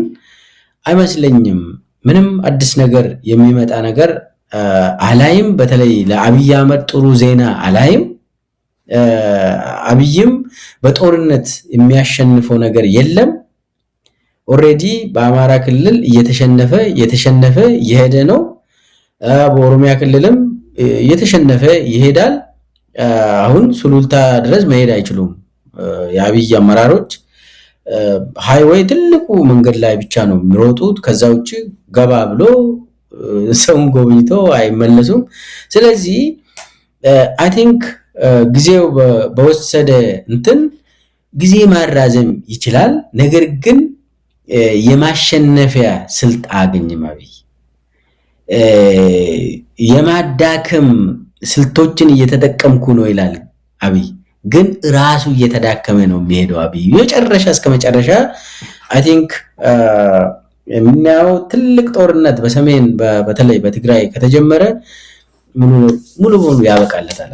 አይመስለኝም። ምንም አዲስ ነገር የሚመጣ ነገር አላይም። በተለይ ለአብይ አህመድ ጥሩ ዜና አላይም። አብይም በጦርነት የሚያሸንፈው ነገር የለም። ኦሬዲ በአማራ ክልል እየተሸነፈ የሄደ ነው። በኦሮሚያ ክልልም እየተሸነፈ ይሄዳል። አሁን ሱሉልታ ድረስ መሄድ አይችሉም የአብይ አመራሮች። ሃይዌይ ትልቁ መንገድ ላይ ብቻ ነው የሚሮጡት። ከዛ ውጪ ገባ ብሎ ሰውን ጎብኝቶ አይመለሱም። ስለዚህ አይ ቲንክ ጊዜው በወሰደ እንትን ጊዜ ማራዘም ይችላል። ነገር ግን የማሸነፊያ ስልት አገኝም አብይ። የማዳከም ስልቶችን እየተጠቀምኩ ነው ይላል አብይ። ግን ራሱ እየተዳከመ ነው የሚሄደው አብይ መጨረሻ እስከ መጨረሻ። አይ ቲንክ የምናየው ትልቅ ጦርነት በሰሜን በተለይ በትግራይ ከተጀመረ ሙሉ በሙሉ ያበቃለታል።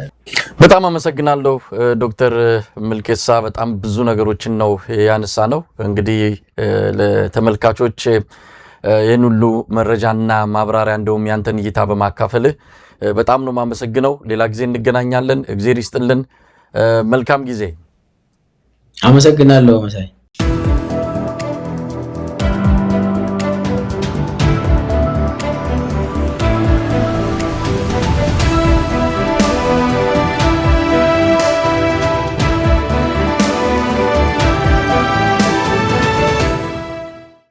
በጣም አመሰግናለሁ ዶክተር ሚልኬሳ። በጣም ብዙ ነገሮችን ነው ያነሳ ነው። እንግዲህ ለተመልካቾች ይህን ሁሉ መረጃና ማብራሪያ እንደውም ያንተን እይታ በማካፈልህ በጣም ነው የማመሰግነው። ሌላ ጊዜ እንገናኛለን። እግዚአብሔር ይስጥልን። መልካም ጊዜ። አመሰግናለሁ መሳይ።